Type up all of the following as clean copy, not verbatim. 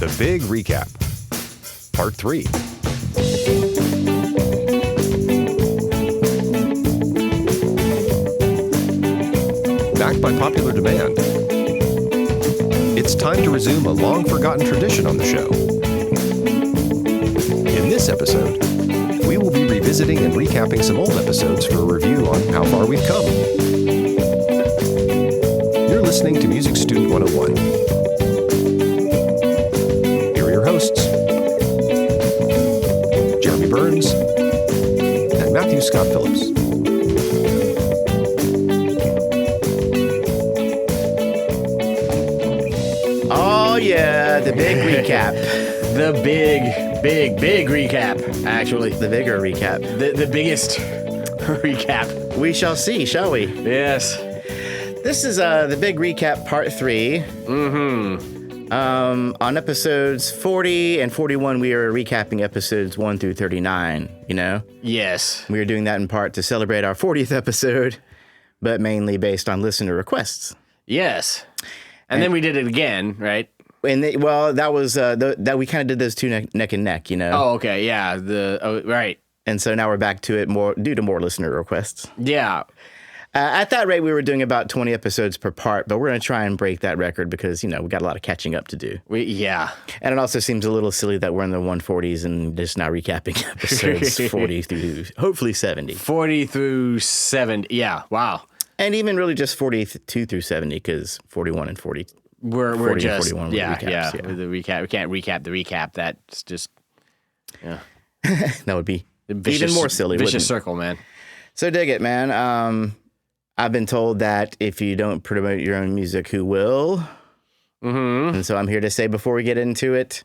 The Big Recap Pt.3. Backed by popular demand, it's time to resume a long-forgotten tradition on the show. In this episode, we will be revisiting and recapping some old episodes for a review on how far we've come. You're listening to Music Student 101. Here are your hosts, Jeremy Burns and Matthew Scott Phillips. Oh yeah, the big recap. The big recap, actually. The bigger recap. The biggest recap. We shall see, shall we? Yes. This is the Big Recap Part 3. Mm-hmm. On episodes 40 and 41, we are recapping episodes 1 through 39, you know? Yes. We are doing that in part to celebrate our 40th episode, but mainly based on listener requests. Yes. And then we did it again, right? And that was that we kind of did those two neck and neck, you know? Oh, okay, yeah. Right. And so now we're back to it more due to more listener requests. Yeah. At that rate, we were doing about 20 episodes per part, but we're going to try and break that record because, you know, we got a lot of catching up to do. Yeah. And it also seems a little silly that we're in the 140s and just now recapping episodes 40 through, hopefully 70. 40 through 70. Yeah, wow. And even really just 42 through 70 because 41 and 40. We're 40 just, and 41 were yeah, recaps, yeah. yeah. The recap. We can't recap the recap. That's just, yeah. That would be Vicious, even more silly. Vicious circle, man. So dig it, man. I've been told that if you don't promote your own music, who will? Mm-hmm. And so I'm here to say before we get into it,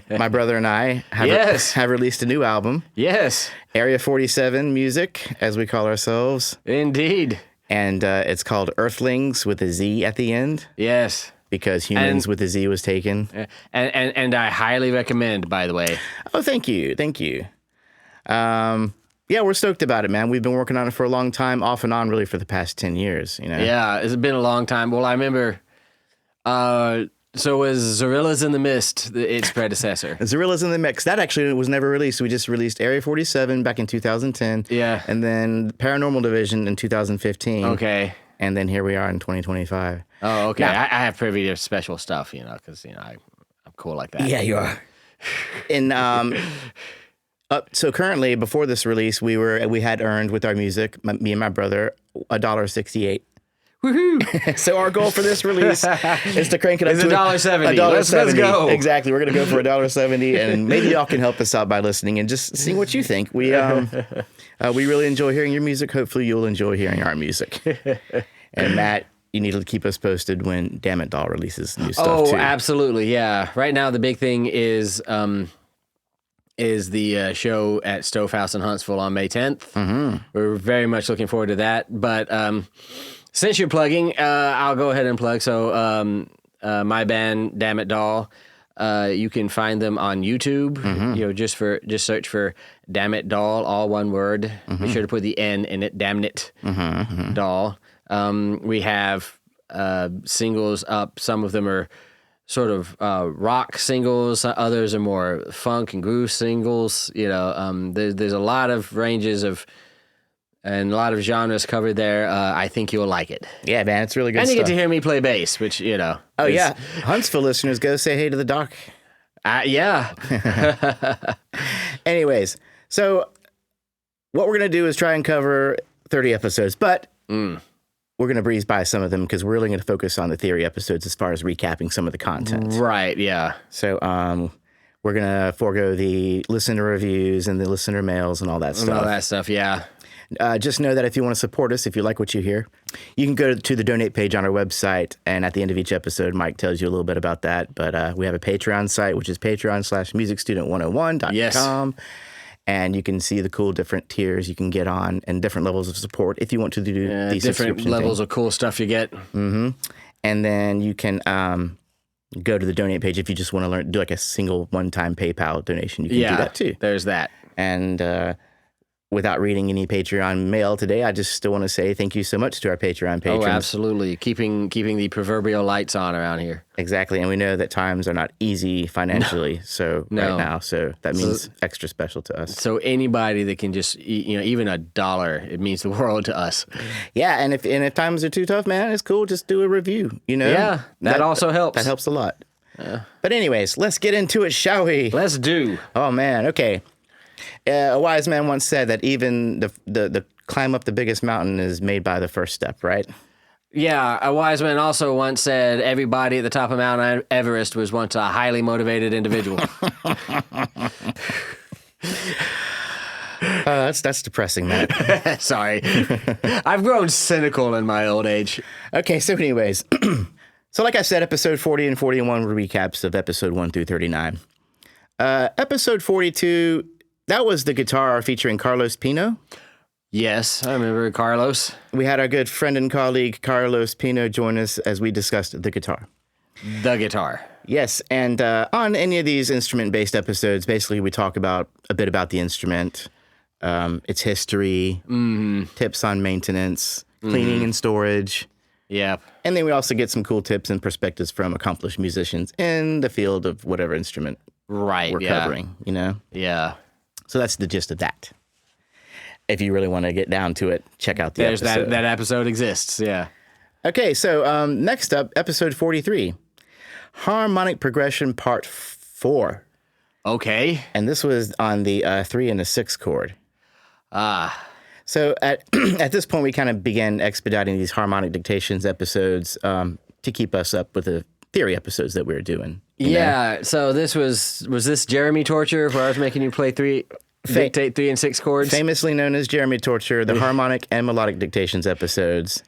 my brother and I have released a new album. Yes. Area 47 Music, as we call ourselves. Indeed. And it's called Earthlings with a Z at the end. Yes. Because humans with a Z was taken. And I highly recommend, by the way. Oh, thank you. Thank you. Yeah, we're stoked about it, man. We've been working on it for a long time, off and on, really, for the past 10 years, you know? Yeah, it's been a long time. Well, I remember, so was Zorillas in the Mist its predecessor? Zorillas in the Mix. That actually was never released. We just released Area 47 back in 2010. Yeah. And then Paranormal Division in 2015. Okay. And then here we are in 2025. Oh, okay. Now, I have privy to special stuff, you know, because, you know, I'm cool like that. Yeah, you are. And so currently, before this release, we had earned with our music, me and my brother, $1.68. Woohoo! So our goal for this release is to crank it up to $1.70. $1.70. Let's go. Exactly. We're gonna go for $1.70, and maybe y'all can help us out by listening and just seeing what you think. We really enjoy hearing your music. Hopefully, you'll enjoy hearing our music. And Matt, you need to keep us posted when Damn It Doll releases new stuff too. Oh, absolutely. Yeah. Right now, the big thing is the show at Stovehouse in Huntsville on May 10th. Mm-hmm. We're very much looking forward to that. But since you're plugging, I'll go ahead and plug. So my band, Damn It Doll, you can find them on YouTube. Mm-hmm. You know, just search for Damn It Doll, all one word. Mm-hmm. Be sure to put the N in it. Damn It Doll. We have singles up. Some of them are sort of rock singles. Others are more funk and groove singles. You know, there's a lot of ranges and a lot of genres covered there. I think you'll like it. Yeah, man, it's really good and stuff. You get to hear me play bass, which, you know. Oh, yeah. Huntsville listeners, go say hey to the doc. Yeah. Anyways, so what we're going to do is try and cover 30 episodes, but we're going to breeze by some of them because we're really going to focus on the theory episodes as far as recapping some of the content. Right, yeah. So we're going to forego the listener reviews and the listener mails and all that stuff. And all that stuff, yeah. Just know that if you want to support us, if you like what you hear, you can go to the donate page on our website. And at the end of each episode, Mike tells you a little bit about that. But we have a Patreon site, which is patreon.com/musicstudent101.com. Yes. And you can see the cool different tiers you can get on and different levels of support if you want to do these different levels of cool stuff you get. Mm-hmm. And then you can go to the donate page if you just want to do like a single one-time PayPal donation. You can do that too. There's that. And without reading any Patreon mail today, I just still want to say thank you so much to our Patreon patrons. Oh, absolutely. Keeping the proverbial lights on around here. Exactly. And we know that times are not easy financially right now. So that means extra special to us. So anybody that can just, even $1, it means the world to us. Yeah. And if times are too tough, man, it's cool. Just do a review, Yeah, that also helps. That helps a lot. But anyways, let's get into it, shall we? Let's do. Oh, man. Okay. A wise man once said that even the climb up the biggest mountain is made by the first step, right? Yeah, a wise man also once said everybody at the top of Mount Everest was once a highly motivated individual. That's depressing, Matt. Sorry. I've grown cynical in my old age. Okay, so anyways. So like I said, episode 40 and 41 were recaps of episode 1 through 39. Episode 42... that was the guitar featuring Carlos Pino. Yes, I remember Carlos. We had our good friend and colleague Carlos Pino join us as we discussed the guitar. The guitar. Yes, and on any of these instrument-based episodes, basically we talk about a bit about the instrument, its history, tips on maintenance, cleaning and storage. Yep. And then we also get some cool tips and perspectives from accomplished musicians in the field of whatever instrument we're covering, Yeah. So that's the gist of that. If you really want to get down to it, check out the episode. That episode exists, yeah. Okay, so next up, episode 43, Harmonic Progression Part 4. Okay. And this was on the 3 and the 6 chord. So at this point, we kind of began expediting these harmonic dictations episodes to keep us up with the theory episodes that we were doing. Yeah, so this was this Jeremy torture where I was making you play dictate 3 and 6 chords? Famously known as Jeremy torture, the harmonic and melodic dictations episodes.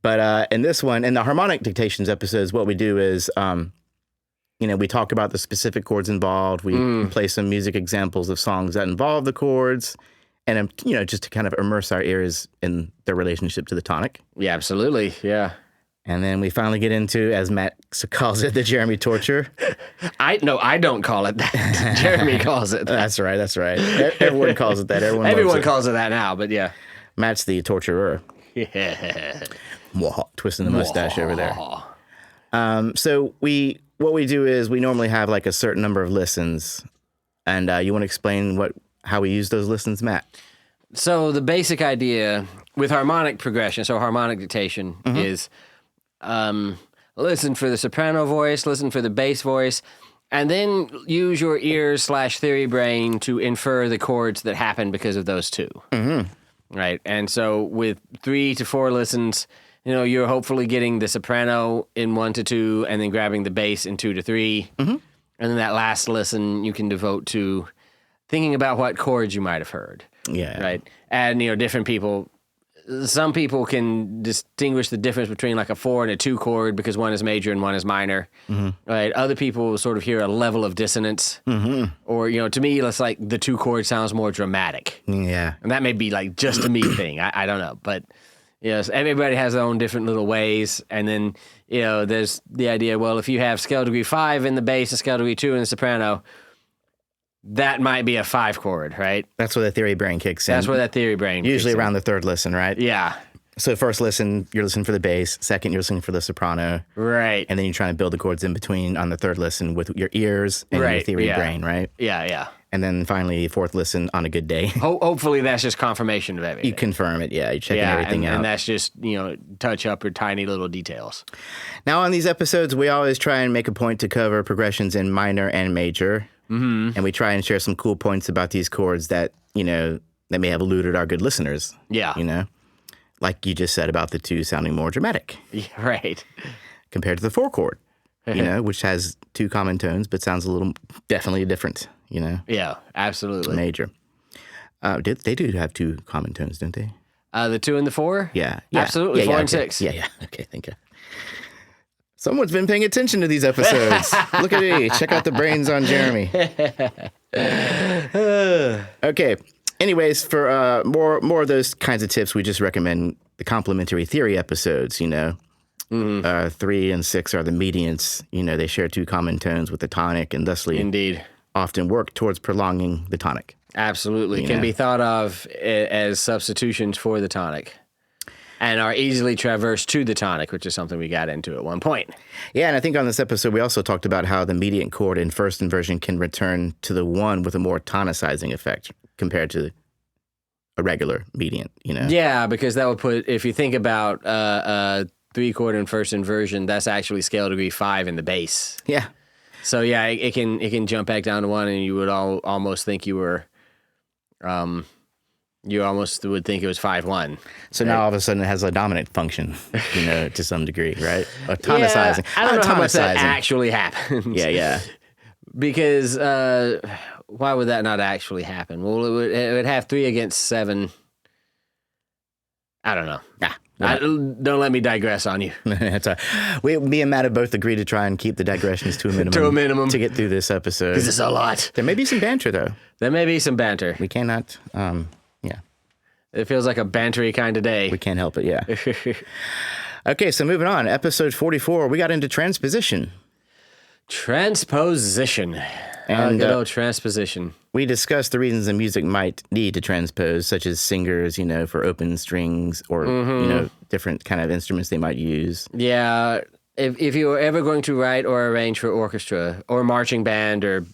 But in this one, in the harmonic dictations episodes, what we do is, we talk about the specific chords involved. We play some music examples of songs that involve the chords. And, just to kind of immerse our ears in their relationship to the tonic. Yeah, absolutely, yeah. And then we finally get into, as Matt calls it, the Jeremy torture. I don't call it that. Jeremy calls it that. That's right. Everyone calls it that. Everyone calls it that now, but yeah. Matt's the torturer. Yeah. Twisting the mustache over there. So what we do is we normally have like a certain number of listens. And you want to explain how we use those listens, Matt? So the basic idea with harmonic progression, so harmonic dictation is... listen for the soprano voice, listen for the bass voice, and then use your ears / theory brain to infer the chords that happen because of those two. Right? And so with 3 to 4 listens, you're hopefully getting the soprano in 1 to 2 and then grabbing the bass in 2 to 3. And then that last listen you can devote to thinking about what chords you might have heard. Yeah. Right? And, different people... Some people can distinguish the difference between like a 4 and a 2 chord because one is major and one is minor. Right? Other people sort of hear a level of dissonance. Or, to me, it's like the 2 chord sounds more dramatic. Yeah. And that may be like just a me thing. I don't know. But, so everybody has their own different little ways. And then, there's the idea, well, if you have scale degree 5 in the bass and scale degree 2 in the soprano, that might be a 5 chord, right? That's where the theory brain kicks in. That's where that theory brain usually kicks around in. the third listen, right? Yeah. So first listen, you're listening for the bass. Second, you're listening for the soprano. Right. And then you're trying to build the chords in between on the third listen with your ears and your theory brain, right? Yeah. And then finally, fourth listen on a good day. Hopefully that's just confirmation of everything. You confirm it, yeah. You're checking everything out. And that's just, touch up your tiny little details. Now on these episodes, we always try and make a point to cover progressions in minor and major. And we try and share some cool points about these chords that, that may have eluded our good listeners. Yeah. Like you just said about the 2 sounding more dramatic. Yeah, right. Compared to the 4 chord, which has 2 common tones, but sounds definitely different, Yeah, absolutely. Major. They do have 2 common tones, don't they? The 2 and the 4? Yeah. Absolutely, 4 and okay. 6. Yeah. Okay, thank you. Someone's been paying attention to these episodes. Look at me. Check out the brains on Jeremy. Okay. Anyways, for more of those kinds of tips, we just recommend the complementary theory episodes, 3 and 6 are the mediants. They share 2 common tones with the tonic and thusly Indeed. often work towards prolonging the tonic. Absolutely. Can be thought of as substitutions for the tonic and are easily traversed to the tonic, which is something we got into at one point. Yeah, and I think on this episode we also talked about how the mediant chord in first inversion can return to the one with a more tonicizing effect compared to a regular mediant, Yeah, because that would put, if you think about 3-chord in first inversion, that's actually scale degree 5 in the bass. Yeah. So yeah, it can jump back down to 1, and you would almost think you were, you almost would think it was 5-1. So now all of a sudden it has a dominant function, to some degree, right? Or tonicizing. Yeah, I don't know how much that actually happens. Yeah. Because why would that not actually happen? Well, it would have 3 against 7. I don't know. Don't let me digress on you. That's all right. Me and Matt have both agreed to try and keep the digressions to a minimum. To get through this episode. Because it's a lot. There may be some banter, though. There may be some banter. We cannot, It feels like a bantery kind of day. We can't help it, yeah. Okay, so moving on. Episode 44, we got into transposition. Transposition. And good old transposition. We discussed the reasons the music might need to transpose, such as singers, for open strings or, different kind of instruments they might use. Yeah. If you were ever going to write or arrange for orchestra or marching band or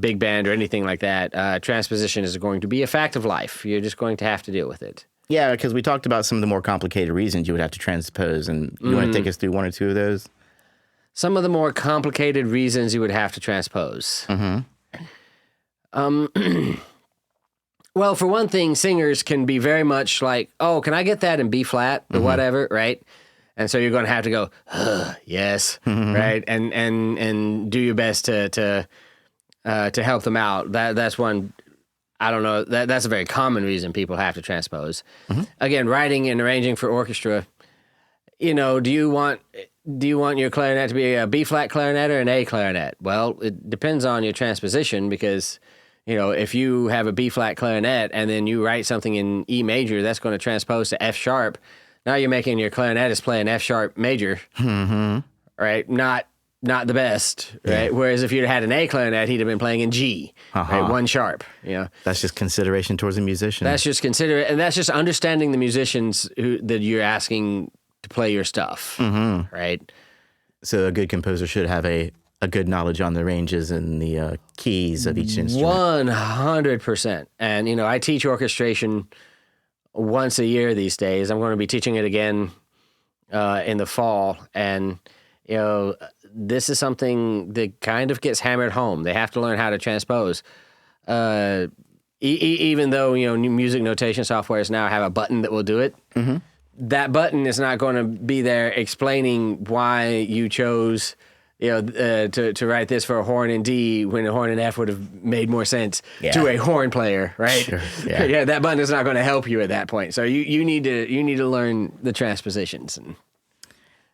big band or anything like that, transposition is going to be a fact of life. You're just going to have to deal with it. Yeah, because we talked about some of the more complicated reasons you would have to transpose, and you want to take us through one or two of those? Some of the more complicated reasons you would have to transpose. Well, for one thing, singers can be very much like, oh, can I get that in B flat or whatever, right? And so you're going to have to go, yes, right, and do your best to help them out. That's one. I don't know. That's a very common reason people have to transpose. Again, writing and arranging for orchestra. Do you want your clarinet to be a B flat clarinet or an A clarinet? Well, it depends on your transposition because, if you have a B flat clarinet and then you write something in E major, that's going to transpose to F sharp. Now you're making your clarinetist play an F sharp major, right? Not the best, right? Yeah. Whereas if you'd had an A clarinet, he'd have been playing in G, right? 1 sharp. That's just consideration towards the musician. That's just and that's just understanding the musicians that you're asking to play your stuff, right? So a good composer should have a good knowledge on the ranges and the keys of each instrument. 100%. And, I teach orchestration once a year these days. I'm going to be teaching it again in the fall. And, this is something that kind of gets hammered home. They have to learn how to transpose. Even though, new music notation softwares now have a button that will do it. That button is not going to be there explaining why you chose, to write this for a horn in D when a horn in F would have made more sense to a horn player, right? Sure. Yeah. That button is not going to help you at that point. So you need to learn the transpositions. And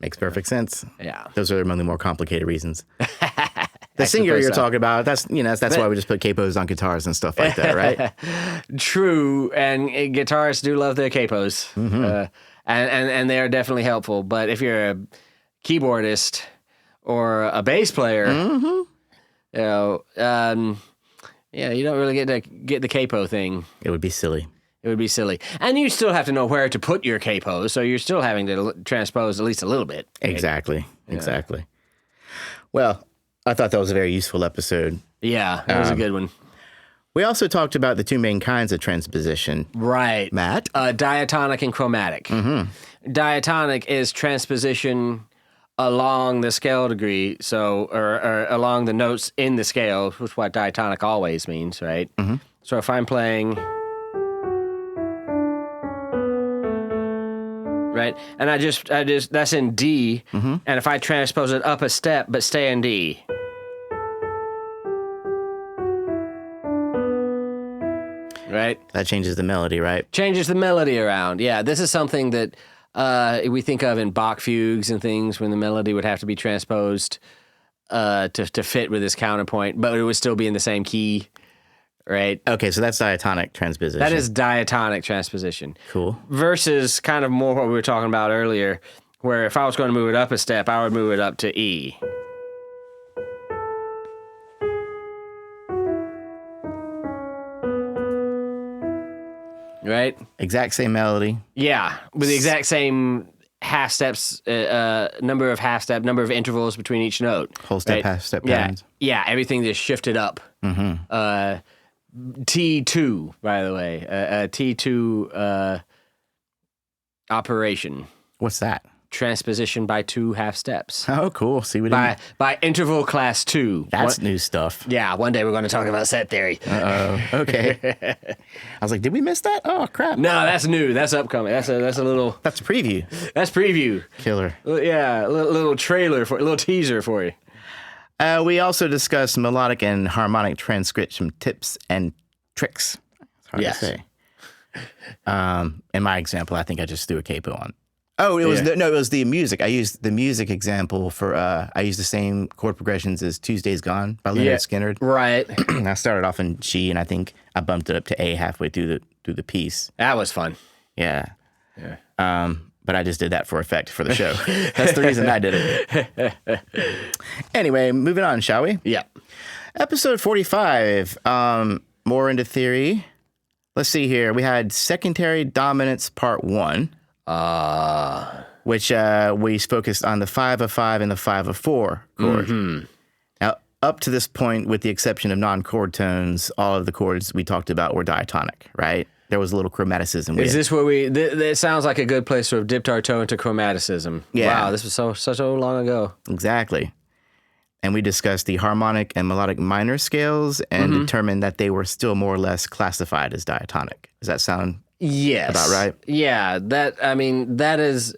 makes perfect sense. Yeah, those are among the more complicated reasons. The singer you're talking about, that's why we just put capos on guitars and stuff like that, right? True, and guitarists do love their capos. And they are definitely helpful. But if you're a keyboardist or a bass player, you don't really get the capo thing. It would be silly. And you still have to know where to put your capos, so you're still having to transpose at least a little bit. Exactly. Well, I thought that was a very useful episode. Yeah, it was a good one. We also talked about the 2 main kinds of transposition. Right. Matt? Diatonic and chromatic. Diatonic is transposition along the scale degree, or along the notes in the scale, which is what diatonic always means, right? So if I'm playing, right, and I just that's in D, and if I transpose it up a step but stay in D, right? That changes the melody, right? Changes the melody around. Yeah, this is something that we think of in Bach fugues and things when the melody would have to be transposed to fit with this counterpoint, but it would still be in the same key, right? Okay, so that's diatonic transposition. That is diatonic transposition. Cool. Versus kind of more what we were talking about earlier, where if I was going to move it up a step, I would move it up to E. right? Exact same melody. Yeah, with the exact same half steps, number of intervals between each note. Whole step, right? half step Yeah, patterns. yeah, everything just shifted up. T2, by the way, T2 operation. What's that? Transposition by 2 half steps. Oh, cool. See what By interval class 2. That's new stuff. Yeah, one day we're going to talk about set theory. Uh-oh. Okay. I was like, did we miss that? Oh, crap. No, that's new. That's upcoming. That's a little. That's a preview. That's preview. Killer. Yeah, a little trailer a little teaser for you. We also discussed melodic and harmonic transcription tips and tricks. It's hard to say. In my example, I think I just threw a capo on. Oh, it was it was the music. I used the music example for. I used the same chord progressions as "Tuesday's Gone" by Leonard Skinner. Right. I started off in G, and I think I bumped it up to A halfway through the piece. That was fun. Yeah. But I just did that for effect for the show. That's the reason I did it. Anyway, moving on, shall we? Yeah. Episode 45. More into theory. Let's see here. We had secondary dominance part 1. Which we focused on the 5 of 5 and the 5 of 4 chord. Mm-hmm. Now, up to this point, with the exception of non-chord tones, all of the chords we talked about were diatonic, right? There was a little chromaticism. Is this where it sounds like a good place to have dipped our toe into chromaticism. Yeah. Wow, this was so long ago. Exactly. And we discussed the harmonic and melodic minor scales and determined that they were still more or less classified as diatonic. Does that sound about right? Yeah, that is,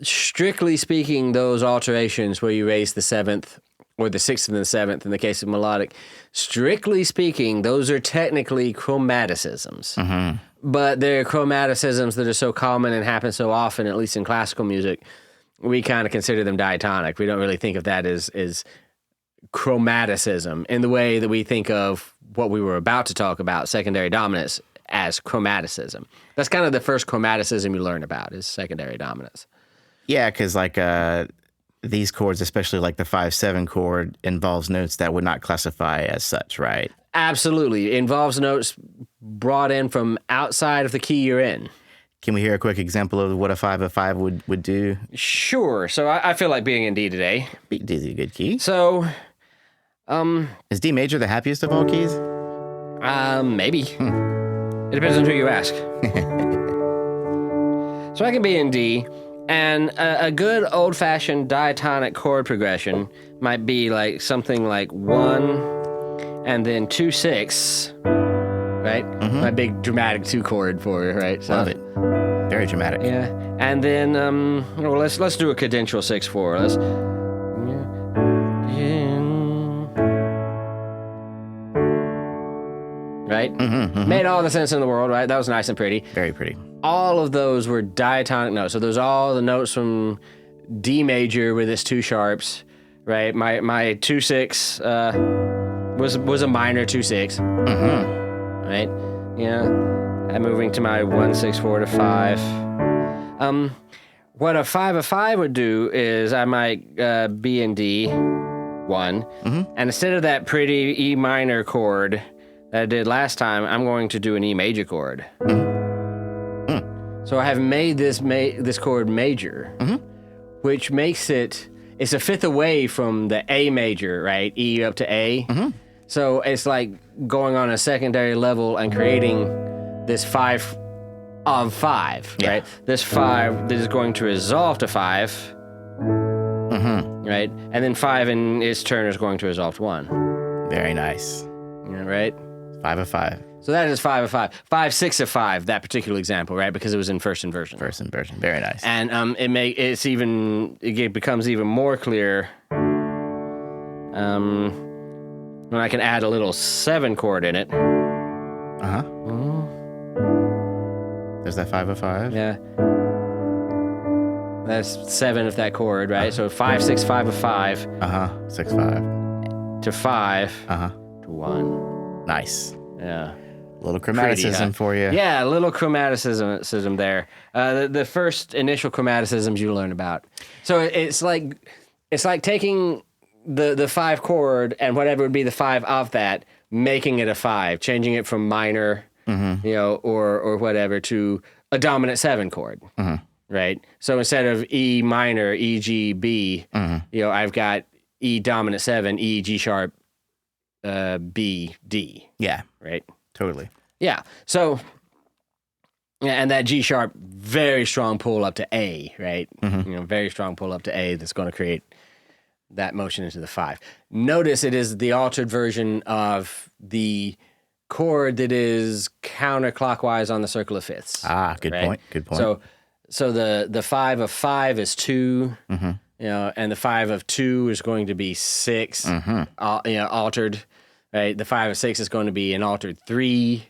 strictly speaking, those alterations where you raise the 7th or the 6th and the 7th in the case of melodic, strictly speaking, those are technically chromaticisms. Mm-hmm. But they're chromaticisms that are so common and happen so often, at least in classical music, we kind of consider them diatonic. We don't really think of that as chromaticism in the way that we think of what we were about to talk about, secondary dominance, as chromaticism. That's kind of the first chromaticism you learn about is secondary dominance. Yeah, because like these chords, especially like the 5/7 chord, involves notes that would not classify as such, right? Absolutely. It involves notes brought in from outside of the key you're in. Can we hear a quick example of what a 5 of 5 would do? Sure. So I feel like being in D today. D is a good key. So, is D major the happiest of all keys? Maybe. It depends on who you ask. So I can be in D, and a good old-fashioned diatonic chord progression might be like something like 1 and then 2 6, right? Mm-hmm. My big dramatic 2 chord for you, right? So, love it. Very dramatic. Yeah, and then let's do a cadential 6/4. Let's. Right? Made all the sense in the world, right? That was nice and pretty. Very pretty. All of those were diatonic notes. So those are all the notes from D major with its 2 sharps, right? My 2/6 was a minor 2/6. Right? Yeah. I'm moving to my 1/6/4 to 5. What a 5 of 5 would do is I might be in D 1, and instead of that pretty E minor chord that I did last time, I'm going to do an E major chord. So I have made this chord major, which makes it's a 5th away from the A major, right? E up to A. So it's like going on a secondary level and creating this 5 of 5, right? This 5 that is going to resolve to 5, right? And then 5 in its turn is going to resolve to 1. Very nice. Right? 5 of 5. So that is 5 of 5. 5, 6 of 5, that particular example, right? Because it was in first inversion. First inversion. Very nice. And it becomes even more clear when I can add a little 7 chord in it. There's that 5 of 5. Yeah. That's 7 of that chord, right? So 5, 6, 5 of 5. 6, 5. To 5. To 1. Nice. Yeah. A little chromaticism for you. Yeah, a little chromaticism there. The first initial chromaticisms you learn about. So it's like taking the 5 chord and whatever would be the 5 of that, making it a 5, changing it from minor or whatever, to a dominant 7 chord, right? So instead of E minor, E, G, B, I've got E dominant 7, E, G sharp, B, D. Yeah. Right? Totally. Yeah. So, and that G sharp, very strong pull up to A, right? Very strong pull up to A that's going to create that motion into the 5. Notice it is the altered version of the chord that is counterclockwise on the circle of fifths. Good point. Good point. So the 5 of 5 is 2, and the 5 of 2 is going to be 6, altered, right? The 5 of 6 is going to be an altered 3,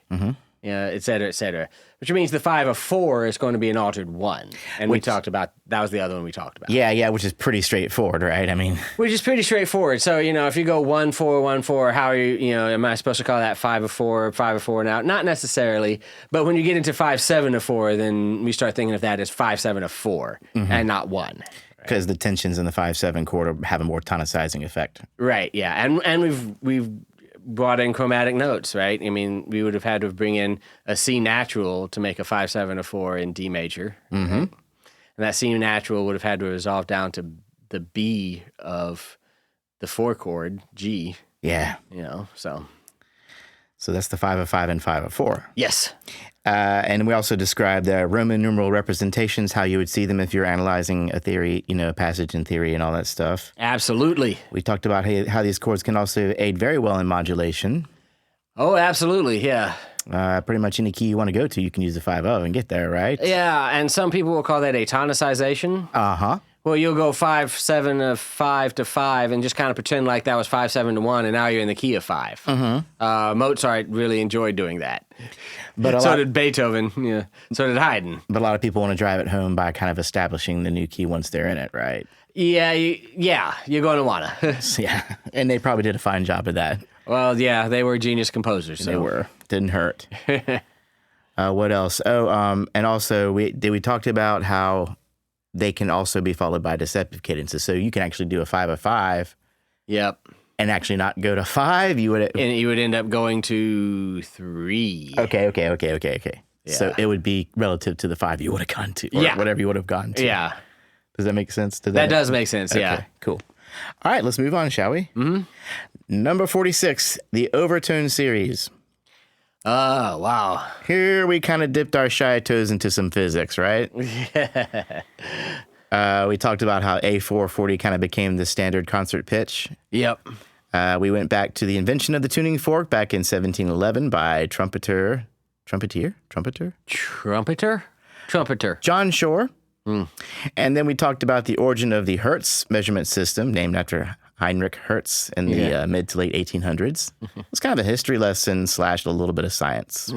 et cetera, et cetera. Which means the 5 of 4 is going to be an altered 1. And we talked about, that was the other one we talked about. Yeah, which is pretty straightforward, right? I mean, which is pretty straightforward. So, if you go 1, 4, 1, 4, how are you, am I supposed to call that 5 of 4, 5 of 4 now? Not necessarily. But when you get into 5, 7 of 4, then we start thinking of that as 5, 7 of 4 and not 1. Because the tensions in the 5/7 chord have a more tonicizing effect. Right, yeah. And we've brought in chromatic notes, right? I mean, we would have had to bring in a C natural to make a 5, 7 of 4 in D major. Right? And that C natural would have had to resolve down to the B of the 4 chord, G. Yeah. So that's the 5 of 5 and 5 of 4. Yes. And we also described the Roman numeral representations, how you would see them if you're analyzing a theory, a passage in theory and all that stuff. Absolutely. We talked about how these chords can also aid very well in modulation. Oh, absolutely, yeah. Pretty much any key you want to go to, you can use the 5 of and get there, right? Yeah, and some people will call that a tonicization. Well, you'll go 5, 7 of 5 to 5 and just kind of pretend like that was 5, 7 to 1, and now you're in the key of 5. Mozart really enjoyed doing that. But so did Beethoven. Yeah. So did Haydn. But a lot of people want to drive it home by kind of establishing the new key once they're in it, right? Yeah, you're going to want to. Yeah, and they probably did a fine job of that. Well, yeah, they were genius composers. So. They were. Didn't hurt. What else? And also we talked about how they can also be followed by deceptive cadences. So you can actually do a 5 of 5. Yep. And actually not go to 5. You would end up going to 3. Okay. Yeah. So it would be relative to the 5 you would have gone to, or whatever you would have gone to. Yeah. Does that make sense to that? That does make sense, yeah. Okay, cool. All right, let's move on, shall we? Number 46, the overtone series. Oh, wow. Here we kind of dipped our shy toes into some physics, right? We talked about how A440 kind of became the standard concert pitch. Yep. We went back to the invention of the tuning fork back in 1711 by trumpeter John Shore. And then we talked about the origin of the Hertz measurement system, named after Heinrich Hertz in the mid to late 1800s. It's kind of a history lesson / a little bit of science.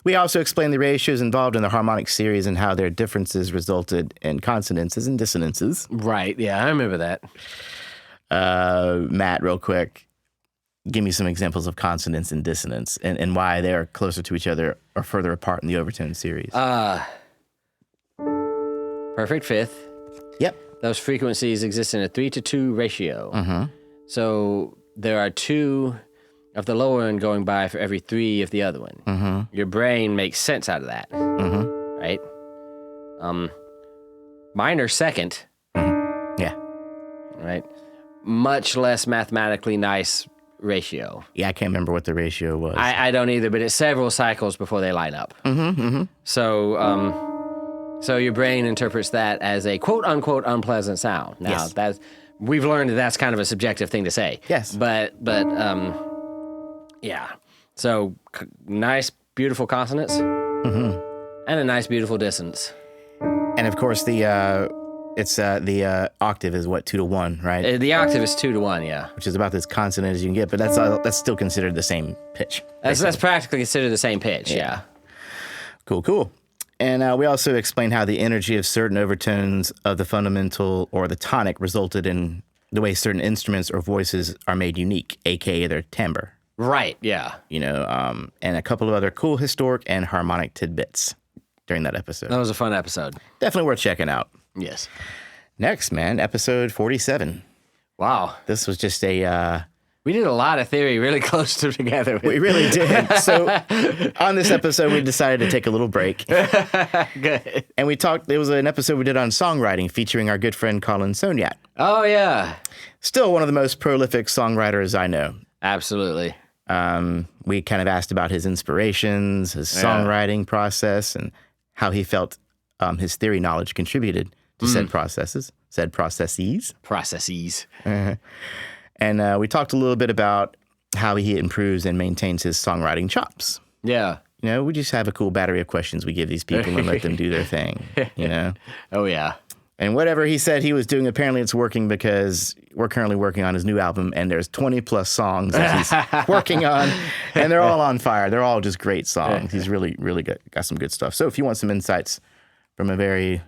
We also explained the ratios involved in the harmonic series and how their differences resulted in consonances and dissonances. Right, yeah, I remember that. Matt, real quick, give me some examples of consonance and dissonance and why they're closer to each other or further apart in the overtone series. Perfect fifth. Yep. Those frequencies exist in a 3-to-2 ratio. So there are 2 of the lower one going by for every 3 of the other one. Your brain makes sense out of that, right? Minor second. Yeah. Right? Much less mathematically nice ratio. Yeah, I can't remember what the ratio was. I don't either, but it's several cycles before they line up. So your brain interprets that as a quote-unquote unpleasant sound. Now, we've learned that that's kind of a subjective thing to say. Yes. But yeah. So nice, beautiful consonants and a nice, beautiful dissonance. And of course, the octave is what, 2 to 1, right? The octave is 2 to 1, yeah. Which is about as consonant as you can get, but that's still considered the same pitch. That's practically considered the same pitch, yeah. Cool. And we also explained how the energy of certain overtones of the fundamental or the tonic resulted in the way certain instruments or voices are made unique, aka their timbre. Right, yeah. And a couple of other cool historic and harmonic tidbits during that episode. That was a fun episode. Definitely worth checking out. Yes. Next, man, episode 47. Wow. This was just a We did a lot of theory really close together. We really did. So on this episode, we decided to take a little break. Good. And we talked, there was an episode we did on songwriting featuring our good friend Colin Soniat. Oh, yeah. Still one of the most prolific songwriters I know. Absolutely. We kind of asked about his inspirations, his songwriting process, and how he felt his theory knowledge contributed to said processes. And we talked a little bit about how he improves and maintains his songwriting chops. Yeah. You know, we just have a cool battery of questions we give these people and let them do their thing, you know? Oh, yeah. And whatever he said he was doing, apparently it's working because we're currently working on his new album, and there's 20 plus songs that he's working on, and they're all on fire. They're all just great songs. He's really, really got some good stuff. So if you want some insights from a very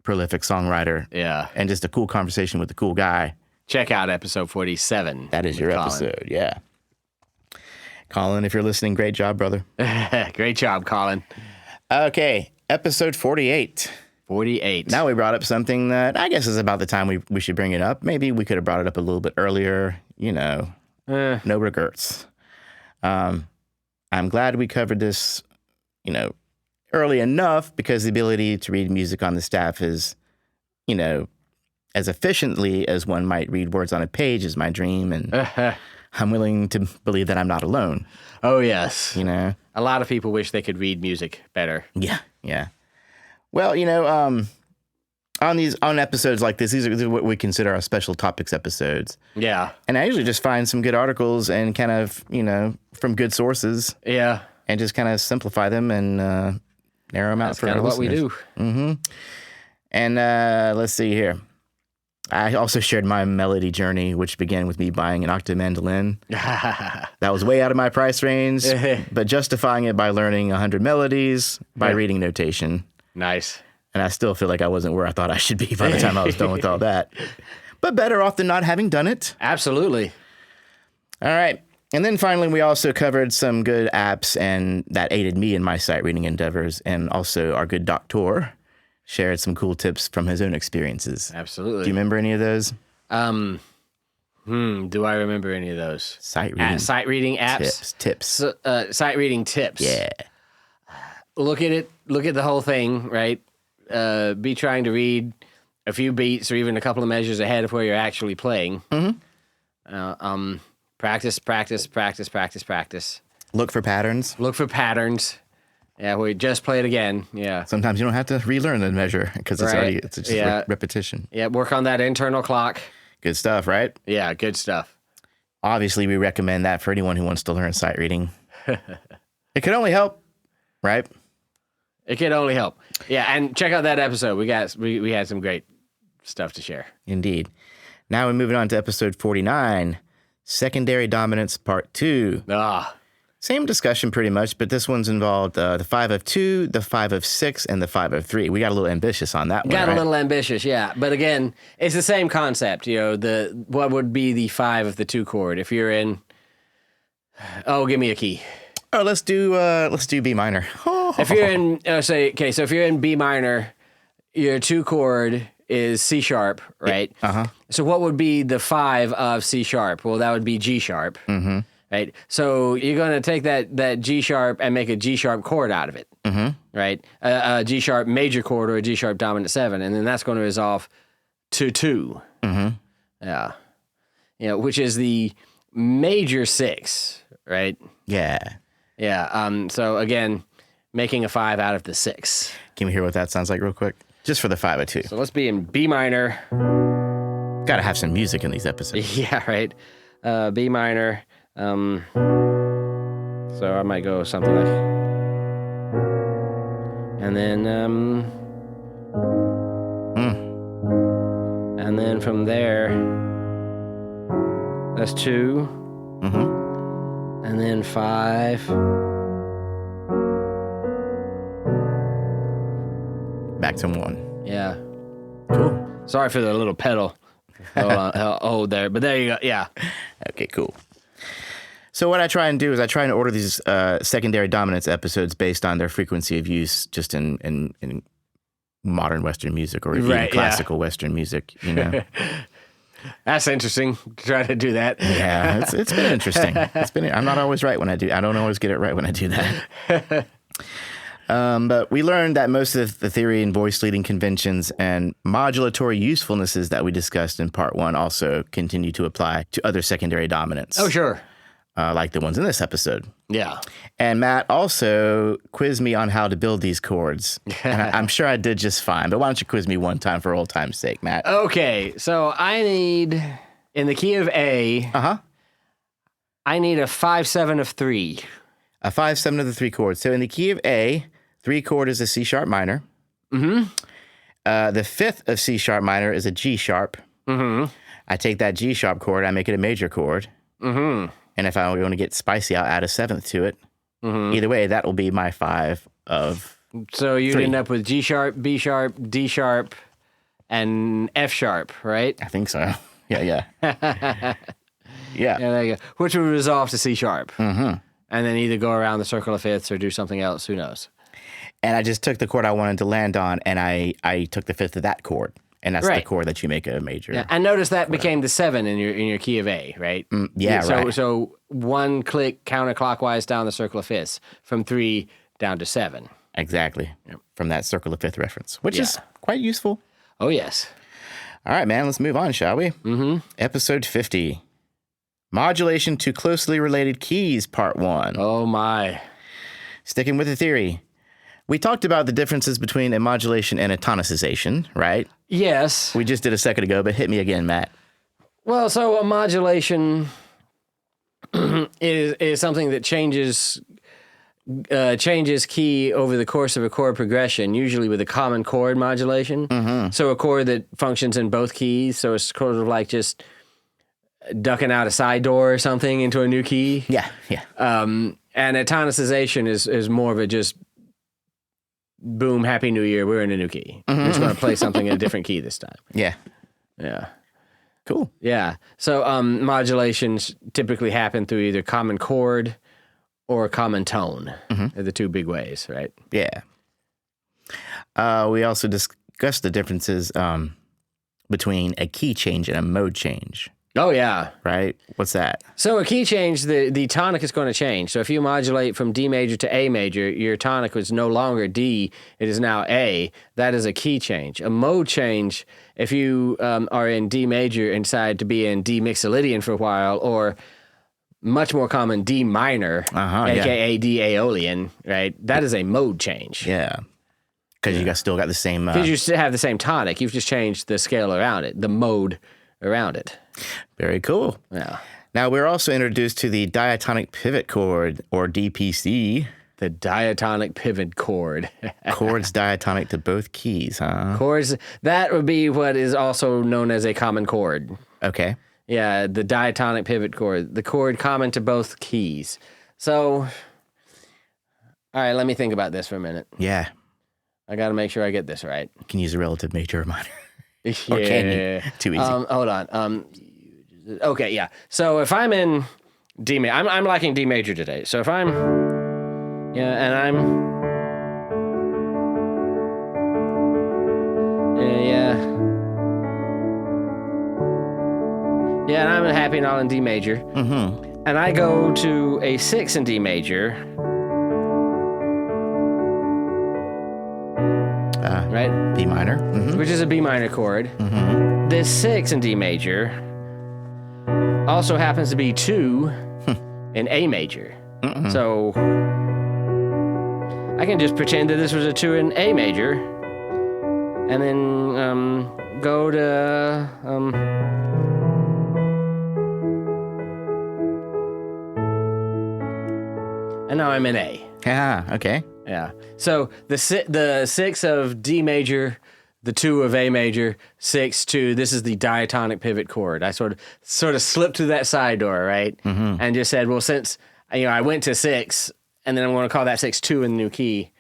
prolific songwriter and just a cool conversation with a cool guy, check out episode 47. that is your episode, yeah. Colin, if you're listening, great job, brother. Great job, Colin. Okay, episode 48. 48. Now we brought up something that I guess is about the time we should bring it up. Maybe we could have brought it up a little bit earlier, you know. No regrets. I'm glad we covered this, you know, early enough because the ability to read music on the staff is, you know, as efficiently as one might read words on a page is my dream, and I'm willing to believe that I'm not alone. Oh, yes. You know? A lot of people wish they could read music better. Yeah. Well, you know, on episodes like this, these are what we consider our special topics episodes. Yeah. And I usually just find some good articles and kind of, you know, from good sources. Yeah. And just kind of simplify them and narrow them out. That's for kind our of what we listeners. do. Mm-hmm. And let's see here. I also shared my melody journey, which began with me buying an octave mandolin. That was way out of my price range, but justifying it by learning 100 melodies, by reading notation. Nice. And I still feel like I wasn't where I thought I should be by the time I was done with all that. But better off than not having done it. Absolutely. All right. And then finally, we also covered some good apps and that aided me in my sight reading endeavors. And also our good doctor shared some cool tips from his own experiences. Absolutely. Do you remember any of those? Do I remember any of those? Sight reading. Sight reading apps? Tips. Sight reading tips. Yeah. Look at it. Look at the whole thing, right? Be trying to read a few beats or even a couple of measures ahead of where you're actually playing. Mm-hmm. Practice. Look for patterns. Yeah, we just play it again. Yeah. Sometimes you don't have to relearn the measure because it's just repetition. Yeah, work on that internal clock. Good stuff, right? Yeah, good stuff. Obviously, we recommend that for anyone who wants to learn sight reading. It could only help, right? It could only help. Yeah, and check out that episode. We had some great stuff to share. Indeed. Now we're moving on to episode 49, Secondary Dominance Part 2. Same discussion pretty much, but this one's involved the 5 of 2, the 5 of 6, and the 5 of 3. We got a little ambitious on that one. Got a little ambitious, yeah. But again, it's the same concept. You know, what would be the 5 of the 2 chord if you're in? Oh, give me a key. Oh, let's do B minor. If you're in, so if you're in B minor, your 2 chord is C sharp, right? So what would be the 5 of C sharp? Well, that would be G sharp. Mm-hmm. Right, so you're going to take that G sharp and make a G sharp chord out of it, right? A G sharp major chord or a G sharp dominant 7, and then that's going to resolve to 2. Yeah, which is the major 6, right? Yeah. So again, making a 5 out of the 6. Can we hear what that sounds like real quick? Just for the 5 of 2. So let's be in B minor. Got to have some music in these episodes. Yeah, right. B minor. So I might go something like, and then and then from there, that's 2, and then 5, back to 1. Yeah, cool. Sorry for the little pedal hold there, but there you go. Yeah. Okay, cool. So what I try and do is I try and order these secondary dominance episodes based on their frequency of use just in modern Western music or even classical Western music, you know. That's interesting. Try to do that. Yeah, it's been interesting. I'm not always right when I do. I don't always get it right when I do that. But we learned that most of the theory and voice leading conventions and modulatory usefulnesses that we discussed in part 1 also continue to apply to other secondary dominants. Oh, sure. Like the ones in this episode. Yeah. And Matt also quizzed me on how to build these chords. And I'm sure I did just fine, but why don't you quiz me one time for old time's sake, Matt? Okay, so I need, in the key of A, I need a 5/7 of 3. A 5/7 of the 3 chords. So in the key of A, 3 chord is a C sharp minor. The 5th of C sharp minor is a G sharp. I take that G sharp chord, I make it a major chord. And if I want to get spicy, I'll add a 7th to it. Either way, that will be my 5 of So you'd 3. end up with G sharp, B sharp, D sharp, and F sharp, right? I think so. Yeah. Yeah. Yeah, there you go. Which would resolve to C sharp. And then either go around the circle of fifths or do something else. Who knows? And I just took the chord I wanted to land on, and I took the 5th of that chord. And that's the chord that you make a major. Yeah, and notice that became the 7 in your key of A, right? Right. So one click counterclockwise down the circle of fifths from 3 down to 7. Exactly. From that circle of 5th reference, which is quite useful. Oh, yes. All right, man, let's move on, shall we? Episode 50. Modulation to closely related keys, part 1. Oh, my. Sticking with the theory. We talked about the differences between a modulation and a tonicization, right? Yes. We just did a second ago, but hit me again, Matt. Well, so a modulation is something that changes key over the course of a chord progression, usually with a common chord modulation. So a chord that functions in both keys. So it's sort of like just ducking out a side door or something into a new key. Yeah. And a tonicization is more of a just boom, Happy New Year, we're in a new key. We're just going to play something in a different key this time. Yeah. Cool. Yeah. So modulations typically happen through either common chord or common tone. Are the two big ways, right? Yeah. We also discussed the differences between a key change and a mode change. Oh, yeah. Right? What's that? So a key change, the tonic is going to change. So if you modulate from D major to A major, your tonic is no longer D, it is now A. That is a key change. A mode change, if you are in D major and decide to be in D mixolydian for a while, or much more common D minor, a.k.a. D aeolian, right? That is a mode change. Yeah. Because you still got the same... Because you still have the same tonic. You've just changed the scale around it, the mode around it. Very cool. Yeah. Now, we're also introduced to the diatonic pivot chord, or DPC. The diatonic pivot chord. Chords diatonic to both keys, huh? Chords, that would be what is also known as a common chord. Okay. Yeah, the diatonic pivot chord. The chord common to both keys. So, all right, let me think about this for a minute. Yeah. I got to make sure I get this right. You can use a relative major or minor. Yeah. Or can you? Too easy. Hold on. Okay, yeah. So if I'm in D major, I'm liking D major today. So if I'm, and and I'm happy and all in D major. And I go to a 6 in D major. Right? B minor. Which is a B minor chord. This 6 in D major also happens to be 2 in A major. So I can just pretend that this was a 2 in A major and then go to and now I'm in A. Okay. Yeah. So the 6 of D major, the 2 of A major, 6, 2. This is the diatonic pivot chord. I sort of slipped through that side door, right? And just said, well, since I went to 6, and then I'm going to call that 6 2 in the new key,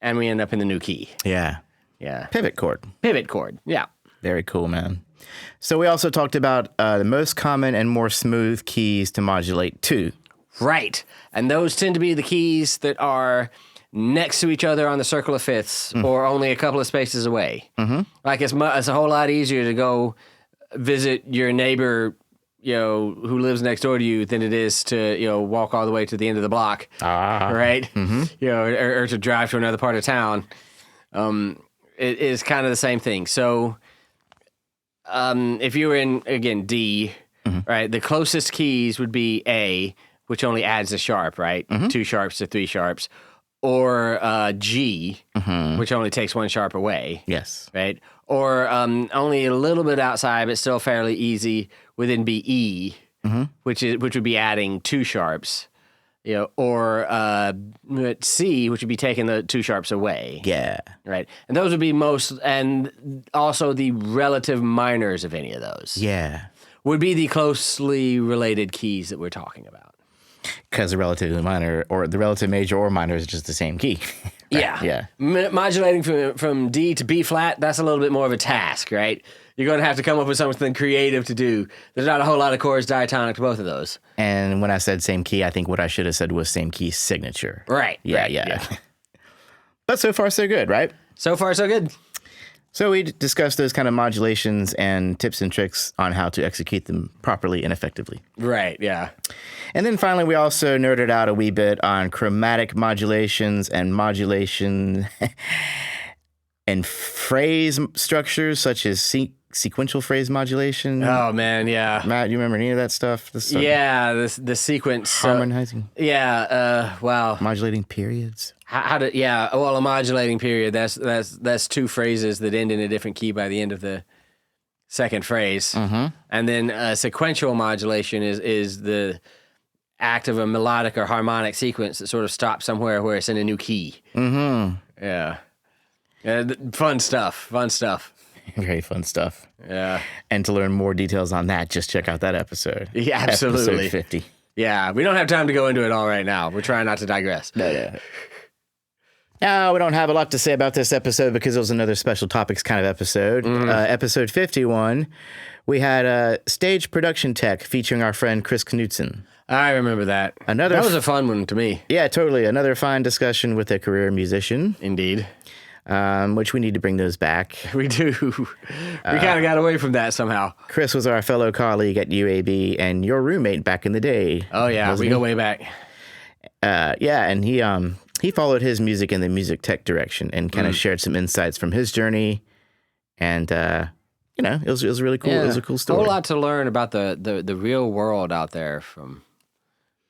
and we end up in the new key. Yeah. Pivot chord. Pivot chord. Yeah. Very cool, man. So we also talked about the most common and more smooth keys to modulate too. Right. And those tend to be the keys that are next to each other on the circle of fifths or only a couple of spaces away. Like it's a whole lot easier to go visit your neighbor, who lives next door to you than it is to, walk all the way to the end of the block. Right? Mm-hmm. Or to drive to another part of town. It is kind of the same thing. So, if you were in, again, D, right, the closest keys would be A, which only adds a sharp, right? 2 sharps to 3 sharps. Or G, which only takes 1 sharp away. Yes. Right? Or only a little bit outside, but still fairly easy, would then be E, which would be adding 2 sharps. Or C, which would be taking the 2 sharps away. Yeah. Right. And those would be and also the relative minors of any of those. Yeah. Would be the closely related keys that we're talking about. Because the relatively minor or the relative major or minor is just the same key. Right? Yeah. Yeah. Modulating from D to B flat, that's a little bit more of a task, right? You're going to have to come up with something creative to do. There's not a whole lot of chords diatonic to both of those. And when I said same key, I think what I should have said was same key signature. Right. Yeah. But so far, so good, right? So far, so good. So we discussed those kind of modulations and tips and tricks on how to execute them properly and effectively. Right, yeah. And then finally, we also nerded out a wee bit on chromatic modulations and modulation and phrase structures such as sequential phrase modulation. Oh, man, yeah. Matt, you remember any of that stuff? Yeah, the sequence. Harmonizing. Wow. Modulating periods. A modulating period, that's 2 phrases that end in a different key by the end of the second phrase. Mm-hmm. And then sequential modulation is the act of a melodic or harmonic sequence that sort of stops somewhere where it's in a new key. Mm-hmm. Yeah. Fun stuff. Very fun stuff. Yeah. And to learn more details on that, just check out that episode. Yeah, absolutely. Episode 50. Yeah, we don't have time to go into it all right now. We're trying not to digress. No. No, we don't have a lot to say about this episode because it was another special topics kind of episode. Episode 51, we had a stage production tech featuring our friend Chris Knudsen. I remember that. That was a fun one to me. Yeah, totally. Another fine discussion with a career musician. Indeed. Which we need to bring those back. We do. We kind of got away from that somehow. Chris was our fellow colleague at UAB and your roommate back in the day. Oh, yeah. We go way back. And he followed his music in the music tech direction and kind of shared some insights from his journey. And, it was really cool. Yeah. It was a cool story. A whole lot to learn about the real world out there from,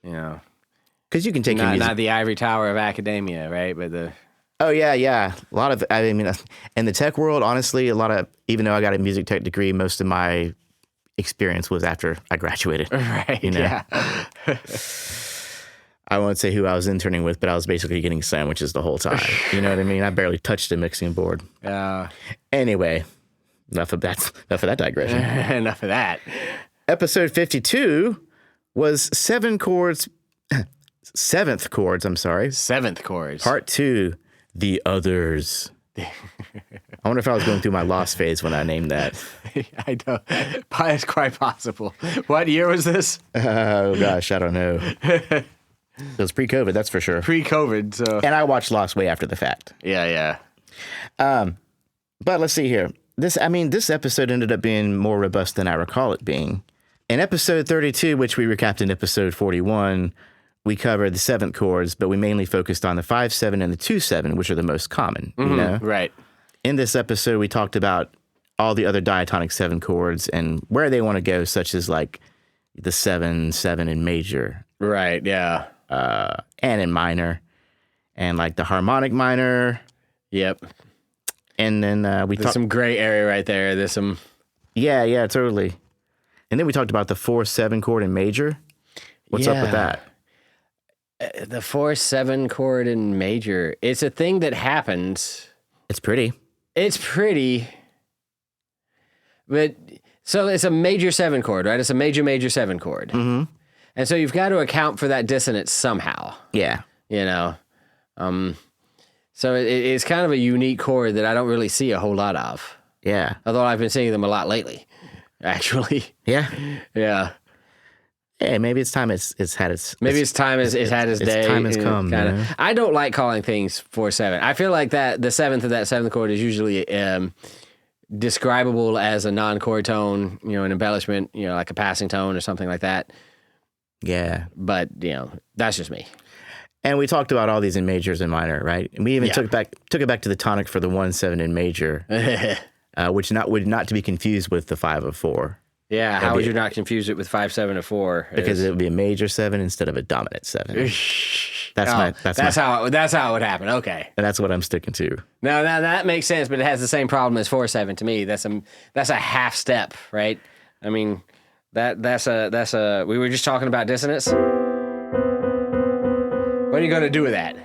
because you can take not the ivory tower of academia, right? But Oh, yeah. A lot of, in the tech world, honestly, even though I got a music tech degree, most of my experience was after I graduated. Right, yeah. I won't say who I was interning with, but I was basically getting sandwiches the whole time. You know what I mean? I barely touched the mixing board. Anyway, enough of that digression. Enough of that. Episode 52 was 7th chords. 7th chords. Part 2. The Others. I wonder if I was going through my lost phase when I named that. I know. It's quite possible. What year was this? Oh, gosh, I don't know. It was pre-COVID, that's for sure. Pre-COVID, so. And I watched Lost way after the fact. Yeah. But let's see here. This episode ended up being more robust than I recall it being. In episode 32, which we recapped in episode 41, we covered the 7th chords, but we mainly focused on the 5/7 and the 2/7, which are the most common. Right. In this episode, we talked about all the other diatonic 7 chords and where they want to go, such as like the 7/7 in major. Right. Yeah. And in minor, and like the harmonic minor. Yep. And then There's some gray area right there. There's some. Yeah, totally. And then we talked about the 4/7 chord in major. What's up with that? The 4/7 chord in major. It's a thing that happens. It's pretty. But so it's a major 7 chord, right? It's a major 7 chord. Mm-hmm. And so you've got to account for that dissonance somehow. Yeah. So it's kind of a unique chord that I don't really see a whole lot of. Yeah. Although I've been seeing them a lot lately, actually. Yeah. Yeah. Hey, maybe it's time it's had its... Maybe it's time it's had its day. Time has come. I don't like calling things 4/7. I feel like that the 7th of that 7th chord is usually describable as a non-chord tone, an embellishment, like a passing tone or something like that. Yeah. But, that's just me. And we talked about all these in majors and minor, right? And we even took it back to the tonic for the 1/7 in major, which would not to be confused with the 5/4. Yeah, how would you not confuse it with 5/7/4? Because it would be a major 7 instead of a dominant 7. That's how it would happen. Okay, and that's what I'm sticking to. Now that makes sense, but it has the same problem as 4/7 to me. That's a half step, right? I mean, that's a. We were just talking about dissonance. What are you going to do with that?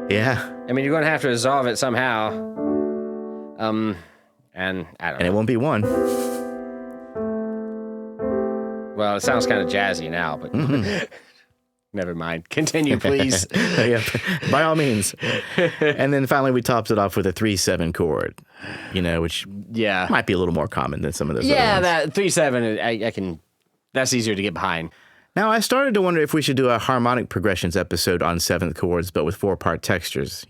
Yeah. I mean, you're going to have to resolve it somehow. And I don't know. And it won't be 1. Well, it sounds kind of jazzy now, but never mind. Continue, please. Yeah, by all means. And then finally, we topped it off with a 3/7 chord, which might be a little more common than some of those. Yeah, other ones. that 3/7, I can. That's easier to get behind. Now, I started to wonder if we should do a harmonic progressions episode on 7th chords, but with 4-part textures.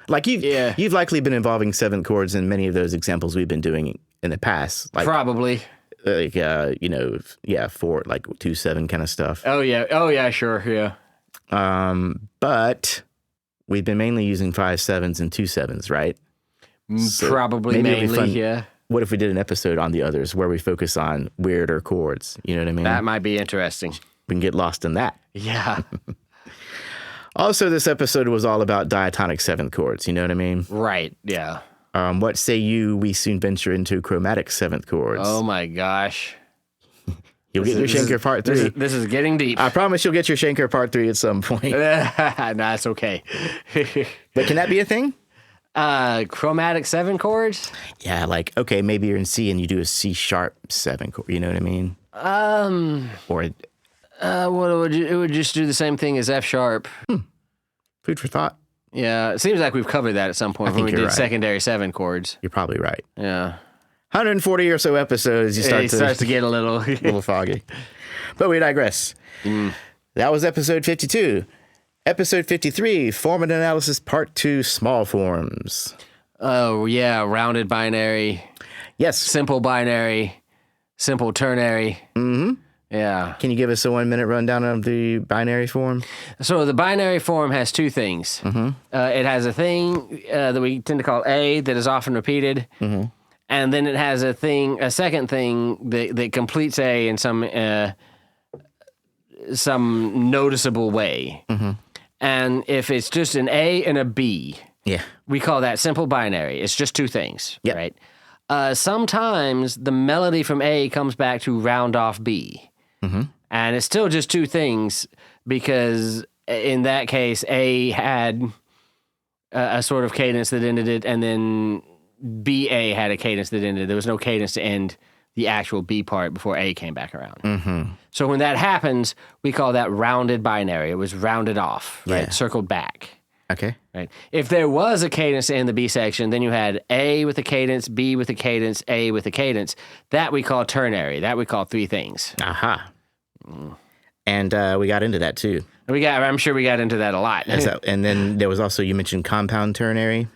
Like you've likely been involving 7th chords in many of those examples we've been doing in the past. Like, probably. Like 4, like 2/7 kind of stuff. Oh yeah, sure, yeah. But we've been mainly using 5/7s and 2/7s, right? So probably mainly, yeah. What if we did an episode on the others where we focus on weirder chords? You know what I mean? That might be interesting. We can get lost in that. Yeah. Also, this episode was all about diatonic 7th chords. You know what I mean? Right. Yeah. What say you? We soon venture into chromatic 7th chords. Oh my gosh. You'll get your Schenker Part 3. This is getting deep. I promise you'll get your Schenker Part 3 at some point. Nah, it's okay. But can that be a thing? Chromatic 7 chords? Yeah, like, okay, maybe you're in C and you do a C sharp 7 chord. You know what I mean? Or it would just do the same thing as F sharp. Food for thought. Yeah, it seems like we've covered that at some point when we did secondary 7 chords. You're probably right. Yeah. 140 or so episodes, it starts to get a little foggy. But we digress. That was episode 52. Episode 53, Form and Analysis Part 2, Small Forms. Oh, yeah, rounded binary. Yes. Simple binary. Simple ternary. Mm-hmm. Yeah. Can you give us a 1-minute rundown of the binary form? So the binary form has 2 things. Mm-hmm. It has a thing that we tend to call A that is often repeated. Mm-hmm. And then it has a second thing that completes A in some noticeable way. Mm-hmm. And if it's just an A and a B, we call that simple binary. It's just 2 things, right? Sometimes the melody from A comes back to round off B. Mm-hmm. And it's still just 2 things because in that case, A had a sort of cadence that ended it, and then BA had a cadence that ended. There was no cadence to end the actual B part before A came back around. Mm-hmm. So when that happens, we call that rounded binary. It was rounded off, right? Circled back. Okay. Right. If there was a cadence in the B section, then you had A with a cadence, B with a cadence, A with a cadence. That we call ternary. That we call 3 things. Aha. And we got into that too. I'm sure we got into that a lot. And then there was also, you mentioned compound ternary.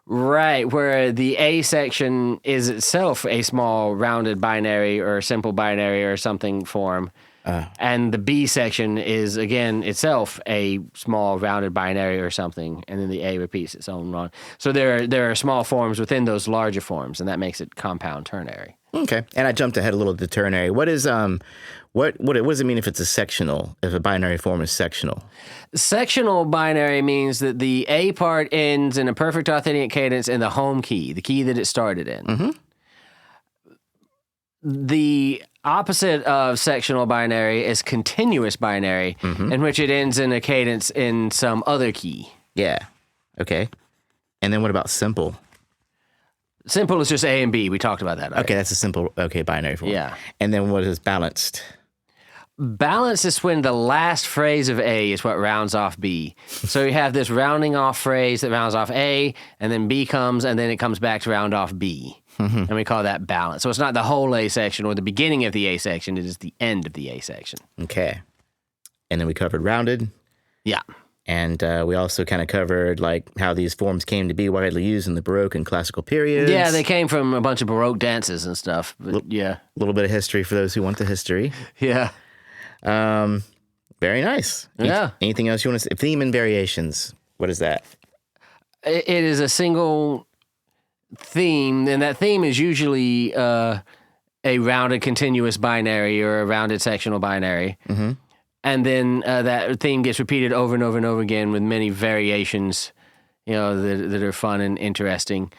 Right, where the A section is itself a small rounded binary or simple binary or something form. And the B section is, again, itself a small rounded binary or something, and then the A repeats its own run. So there are small forms within those larger forms, and that makes it compound ternary. Okay, and I jumped ahead a little to ternary. What is what does it mean if it's a sectional? If a binary form is sectional? Sectional binary means that the A part ends in a perfect authentic cadence in the home key, the key that it started in. Mm-hmm. The opposite of sectional binary is continuous binary, in which it ends in a cadence in some other key. Yeah. Okay. And then what about simple? Simple is just A and B. We talked about that already. Okay, that's a simple, binary form. Yeah. And then what is balanced? Balance is when the last phrase of A is what rounds off B. So you have this rounding off phrase that rounds off A, and then B comes, and then it comes back to round off B. Mm-hmm. And we call that balance. So it's not the whole A section or the beginning of the A section. It is the end of the A section. Okay. And then we covered rounded. Yeah. And we also kind of covered like how these forms came to be widely used in the Baroque and classical periods. Yeah, they came from a bunch of Baroque dances and stuff. But yeah. A little bit of history for those who want the history. Yeah. Very nice. Yeah. Anything else you want to say? Theme and variations. What is that? It is a single theme, and that theme is usually a rounded continuous binary or a rounded sectional binary. Mm-hmm. And then that theme gets repeated over and over and over again with many variations, that are fun and interesting.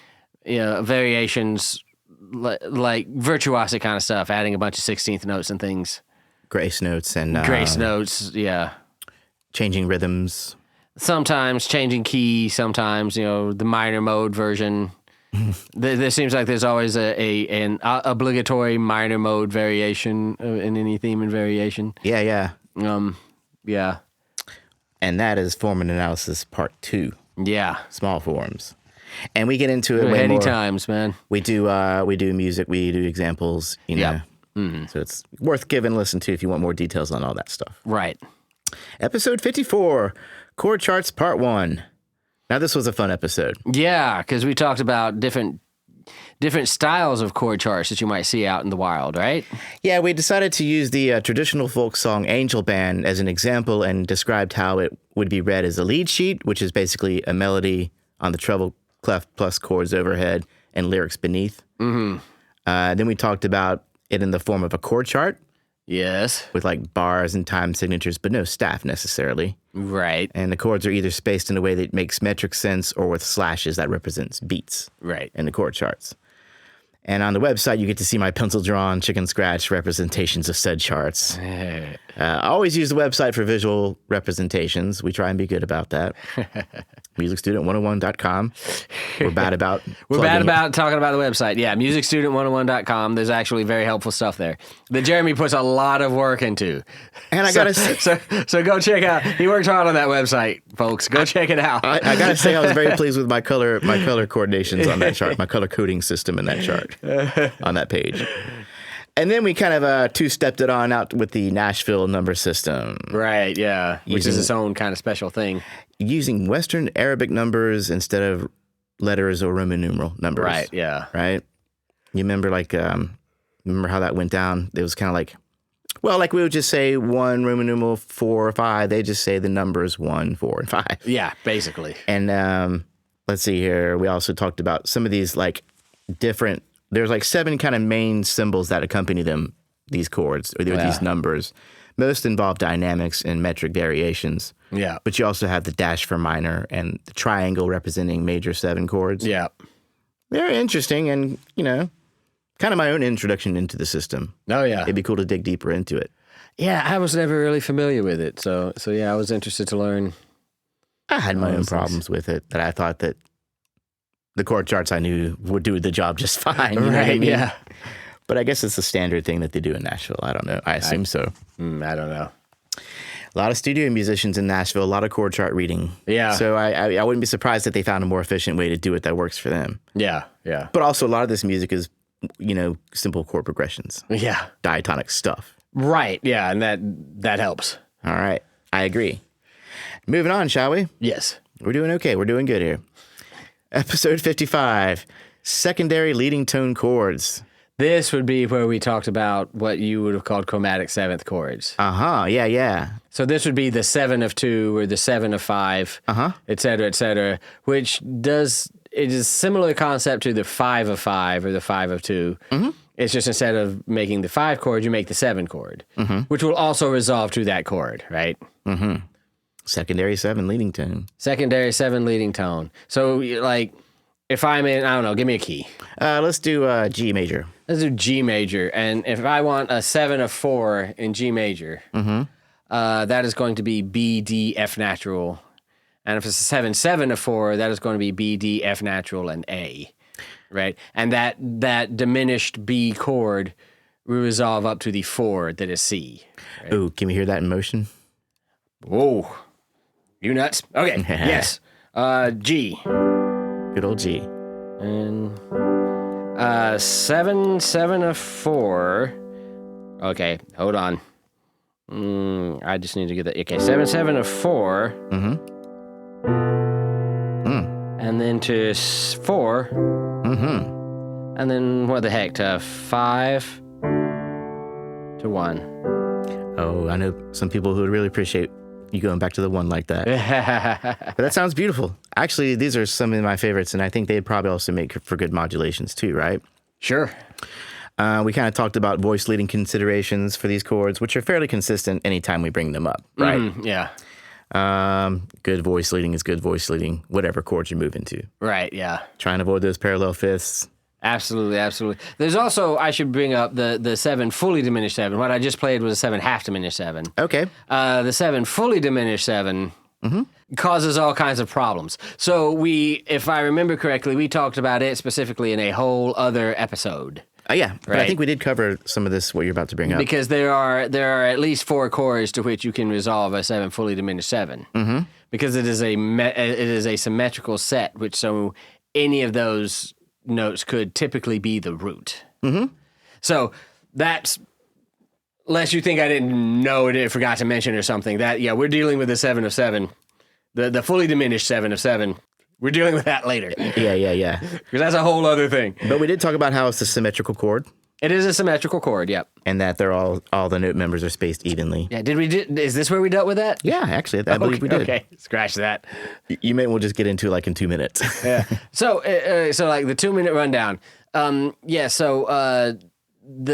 Variations like virtuosic kind of stuff, adding a bunch of 16th notes and things. Grace notes and... Grace notes, yeah. Changing rhythms. Sometimes changing key, sometimes, the minor mode version. There seems like there's always an obligatory minor mode variation in any theme and variation. Yeah. Yeah. And that is form and analysis part 2. Yeah. Small forms. And we get into it way heady more. Times, man. We do music, we do examples, Yep. Mm-hmm. So it's worth giving a listen to if you want more details on all that stuff. Right. Episode 54, Chord Charts Part 1. Now this was a fun episode. Yeah, because we talked about different styles of chord charts that you might see out in the wild, right? Yeah, we decided to use the traditional folk song Angel Band as an example and described how it would be read as a lead sheet, which is basically a melody on the treble clef plus chords overhead and lyrics beneath. Mm-hmm. Then we talked about it in the form of a chord chart. Yes. With like bars and time signatures, but no staff necessarily. Right. And the chords are either spaced in a way that makes metric sense or with slashes that represents beats. Right. In the chord charts. And on the website, you get to see my pencil-drawn, chicken-scratch representations of said charts. I always use the website for visual representations. We try and be good about that. MusicStudent101.com. We're bad about talking about the website. Yeah, MusicStudent101.com. There's actually very helpful stuff there that Jeremy puts a lot of work into. And I gotta say, so go check out. He worked hard on that website, folks. Go check it out. I gotta say, I was very pleased with my color coordinations on that chart, my color coding system in that chart on that page. And then we kind of two-stepped it on out with the Nashville number system. Right, yeah, which is its own kind of special thing. Using Western Arabic numbers instead of letters or Roman numeral numbers. Right, yeah. Right? You remember remember how that went down? It was kind of like we would just say 1 Roman numeral 4 or 5. They just say the numbers 1, 4, and 5. Yeah, basically. And let's see here. We also talked about some of these different... There's 7 kind of main symbols that accompany them, these chords, or these numbers. Most involve dynamics and metric variations. Yeah. But you also have the dash for minor and the triangle representing major 7 chords. Yeah. Very interesting and, kind of my own introduction into the system. Oh, yeah. It'd be cool to dig deeper into it. Yeah, I was never really familiar with it. So yeah, I was interested to learn. I had my own problems with it that I thought that the chord charts I knew would do the job just fine. You know what I mean? Yeah. But I guess it's a standard thing that they do in Nashville. I don't know. I assume so. I don't know. A lot of studio musicians in Nashville, a lot of chord chart reading. Yeah. So I wouldn't be surprised that they found a more efficient way to do it that works for them. Yeah, yeah. But also a lot of this music is, simple chord progressions. Yeah. Diatonic stuff. Right, yeah, and that helps. All right. I agree. Moving on, shall we? Yes. We're doing okay. We're doing good here. Episode 55, secondary leading tone chords. This would be where we talked about what you would have called chromatic 7th chords. Uh-huh, yeah. So this would be the 7 of 2 or the 7 of 5, et cetera, which it is a similar concept to the 5 of 5 or the 5 of 2. Mm-hmm. It's just instead of making the 5 chord, you make the 7 chord, which will also resolve to that chord, right? Mm-hmm. Secondary 7 leading tone. Secondary 7 leading tone. So, if I'm in, I don't know, give me a key. Let's do G major. Let's do G major. And if I want a 7 of 4 in G major, that is going to be B, D, F natural. And if it's a 7 of 4, that is going to be B, D, F natural, and A, right? And that diminished B chord will resolve up to the 4 that is C. Right? Ooh, can we hear that in motion? Whoa. You nuts? Okay, yes. G. Good old G. And 7 of 4. Okay, hold on. I just need to get that. Okay, 7 of 4. into 4. Mm-hmm. And then what the heck to 5 to 1. Oh, I know some people who would really appreciate you going back to the 1 like that. But that sounds beautiful. Actually, these are some of my favorites, and I think they'd probably also make for good modulations too, right? Sure. We kind of talked about voice leading considerations for these chords, which are fairly consistent anytime we bring them up, right? Yeah. Good voice leading is good voice leading, whatever chords you move into. Right, yeah. Try and avoid those parallel fifths. Absolutely, absolutely. There's also, I should bring up the 7 fully diminished 7. What I just played was a 7 half diminished 7. Okay. The 7 fully diminished 7 causes all kinds of problems. So if I remember correctly, we talked about it specifically in a whole other episode. Yeah, but I think we did cover some of this, what you're about to bring up. Because there are at least 4 chords to which you can resolve a 7 fully diminished 7. Mm-hmm. Because it is a symmetrical set, which so any of those notes could typically be the root. Mm-hmm. So that's, unless you think I didn't know it, forgot to mention or something, that, yeah, we're dealing with the 7 of 7, the fully diminished 7 of 7. We're dealing with that later. Yeah. Because that's a whole other thing. But we did talk about how it's a symmetrical chord. It is a symmetrical chord, yep. And that they're all the note members are spaced evenly. Yeah, is this where we dealt with that? Yeah, actually, I believe we did. Okay, scratch that. You may well just get into it like in 2 minutes. Yeah. So like the 2-minute rundown. The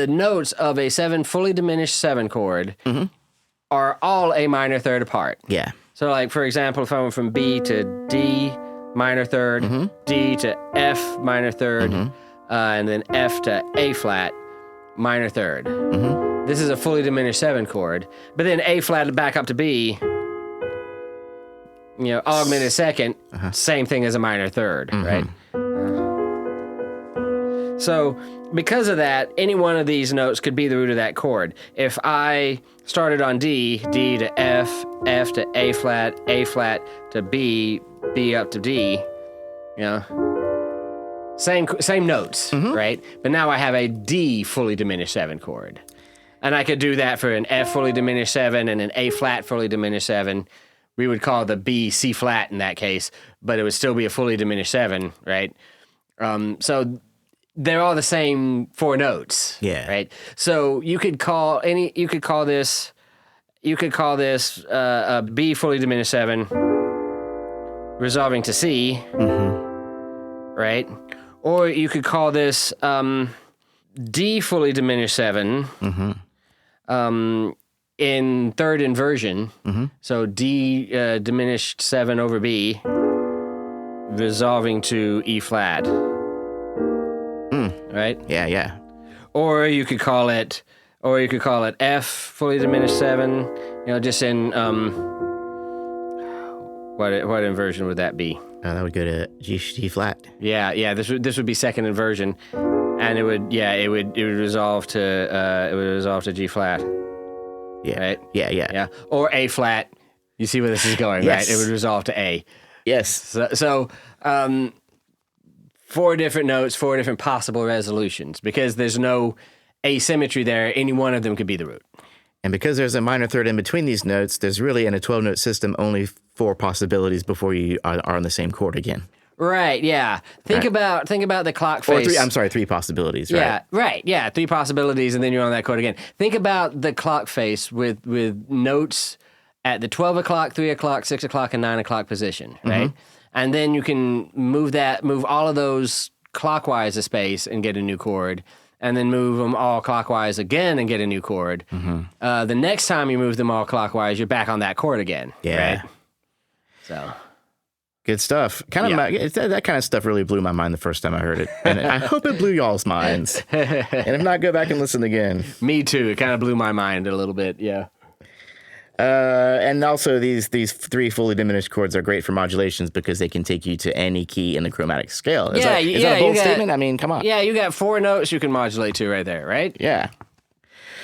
notes of a 7 fully diminished 7 chord are all a minor third apart. Yeah. So like, for example, if I went from B to D minor third, D to F minor third, and then F to A flat minor third. This is a fully diminished 7 chord. But then A flat back up to B, augmented second, same thing as a minor third, right? So because of that, any one of these notes could be the root of that chord. If I started on D, D to F, F to A flat to B, B up to D, same notes, right? But now I have a D fully diminished 7 chord. And I could do that for an F fully diminished 7 and an A flat fully diminished 7. We would call the B C flat in that case, but it would still be a fully diminished 7, right? So they're all the same 4 notes, right? So you could call this a B fully diminished 7 resolving to C, right? Or you could call this D fully diminished 7 in third inversion. So D diminished 7 over B resolving to E flat. Right? Yeah. Or you could call it F fully diminished 7, just in what inversion would that be? That would go to G flat. Yeah. This would be second inversion, and it would resolve to G flat. Yeah. Right? Yeah. Or A flat. You see where this is going, Yes. right? It would resolve to A. Yes. So 4 different notes, 4 different possible resolutions, because there's no asymmetry there. Any one of them could be the root. And because there's a minor third in between these notes, there's really, in a 12-note system, only 4 possibilities before you are on the same chord again. Right, yeah. Think about the clock face. Or 3 possibilities, right? Yeah, right, yeah. 3 possibilities, and then you're on that chord again. Think about the clock face with notes at the 12 o'clock, 3 o'clock, 6 o'clock, and 9 o'clock position, right? And then you can move all of those clockwise a space and get a new chord, and then move them all clockwise again and get a new chord. The next time you move them all clockwise, you're back on that chord again. Yeah. Right? So good stuff. That kind of stuff really blew my mind the first time I heard it, and I hope it blew y'all's minds. And if not, go back and listen again. Me too. It kind of blew my mind a little bit. Yeah. And also, these 3 fully diminished chords are great for modulations because they can take you to any key in the chromatic scale. Is that a bold statement? I mean, come on. Yeah, you got 4 notes you can modulate to right there, right? Yeah.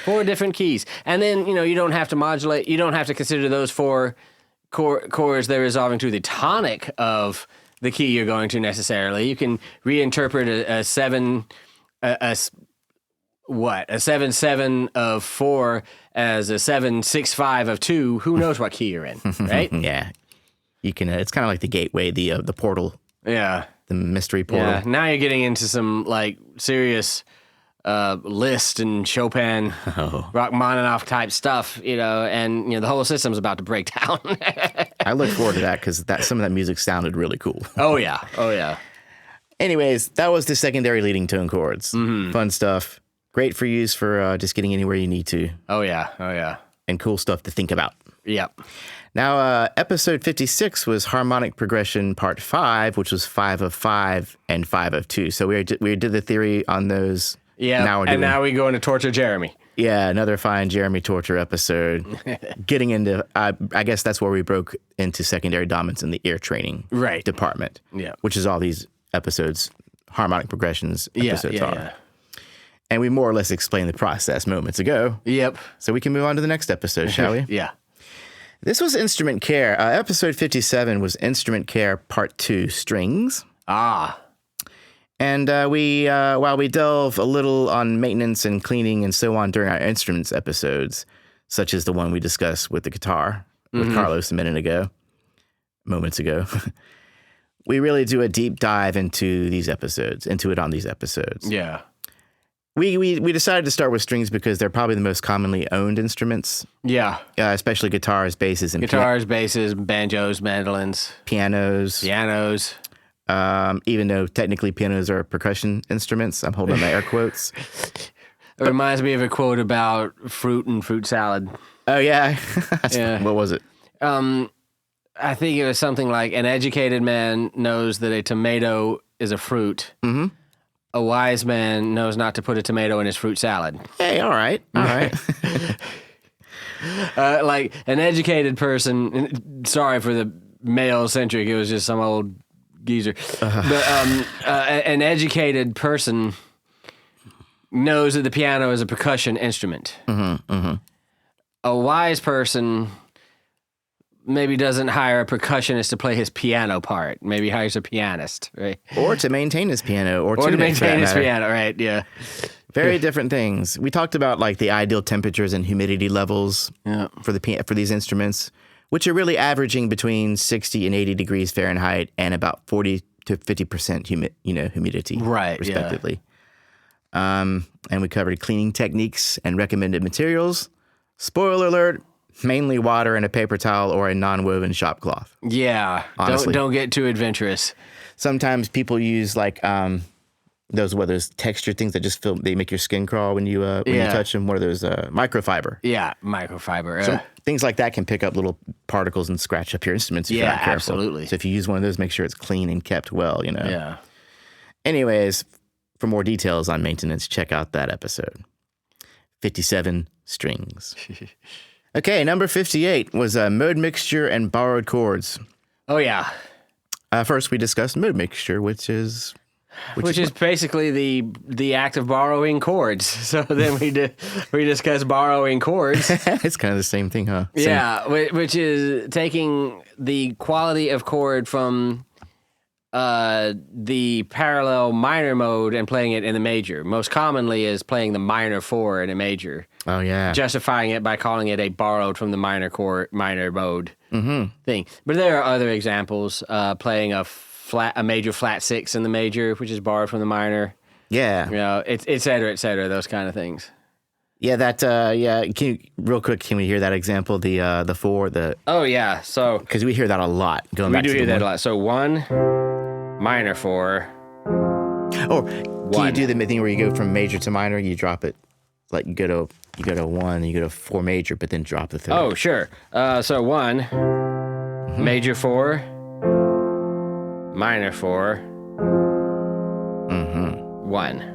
4 different keys. And then, you don't have to modulate, you don't have to consider those 4 chords they're resolving to the tonic of the key you're going to necessarily. You can reinterpret a 7/7 of 4 as a 7/6/5 of 2. Who knows what key you're in, right? Yeah. You can. It's kind of like the gateway, the portal Yeah. The mystery portal. Yeah. Now you're getting into some like serious Liszt and Chopin, Rachmaninoff type stuff, and the whole system's about to break down. I look forward to that because some of that music sounded really cool. Oh yeah. Anyways, that was the secondary leading tone chords. Fun stuff. Great for use for just getting anywhere you need to. Oh yeah. And cool stuff to think about. Yep. Now, episode 56 was harmonic progression part 5, which was 5 of 5 and 5 of 2. So we did the theory on those. Yeah, now we go into Torture Jeremy. Yeah, another fine Jeremy torture episode. Getting into, I guess that's where we broke into secondary dominance in the ear training department. Yeah. Which is all these episodes, harmonic progressions episodes are. Yeah. And we more or less explained the process moments ago. Yep. So we can move on to the next episode, shall we? Yeah. This was instrument care. Episode 57 was instrument care part 2, strings. And while we delve a little on maintenance and cleaning and so on during our instruments episodes, such as the one we discussed with the guitar with Carlos moments ago, we really do a deep dive into it on these episodes. Yeah. We decided to start with strings because they're probably the most commonly owned instruments. Yeah. Especially guitars, basses, and basses, banjos, mandolins, pianos. Even though technically pianos are percussion instruments, I'm holding my air quotes. It reminds me of a quote about fruit and fruit salad. Oh, yeah. Yeah. What was it? I think it was something like, an educated man knows that a tomato is a fruit. Mm-hmm. A wise man knows not to put a tomato in his fruit salad. Hey, all right. Like an educated person, sorry for the male-centric, it was just some old geezer. But an educated person knows that the piano is a percussion instrument. A wise person maybe doesn't hire a percussionist to play his piano part. Maybe hires a pianist, right? Or to maintain his piano. Or to maintain his piano, right, yeah. Very different things. We talked about like the ideal temperatures and humidity levels for these instruments, which are really averaging between 60 and 80 degrees Fahrenheit and about 40 to 50% humidity, respectively. And we covered cleaning techniques and recommended materials. Spoiler alert, mainly water and a paper towel or a non-woven shop cloth. Yeah, don't get too adventurous. Sometimes people use like those texture things that they make your skin crawl when you touch them. What are those? Microfiber. Yeah, microfiber. So things like that can pick up little particles and scratch up your instruments if you're not careful. Absolutely. So if you use one of those, make sure it's clean and kept well. Yeah. Anyways, for more details on maintenance, check out that episode. 57 strings. Okay, number 58 was mode mixture and borrowed chords. Oh, yeah. First, we discussed mode mixture, which is basically the act of borrowing chords. So then we discussed borrowing chords. It's kind of the same thing, huh? Yeah, which is taking the quality of chord from the parallel minor mode and playing it in the major. Most commonly is playing the minor 4 in a major. Oh, yeah. Justifying it by calling it a borrowed from the minor mode thing. But there are other examples, playing a major flat 6 in the major, which is borrowed from the minor. Yeah. Et cetera, those kind of things. Yeah, real quick, can we hear that example? The 4, Oh, yeah, so... Because we hear that a lot. We do hear that a lot. So 1, minor 4. Or can you do the thing where you go from major to minor, you drop it, like you go to 1, you go to 4 major, but then drop the 3rd. Oh, sure. So 1, major 4, minor 4, 1.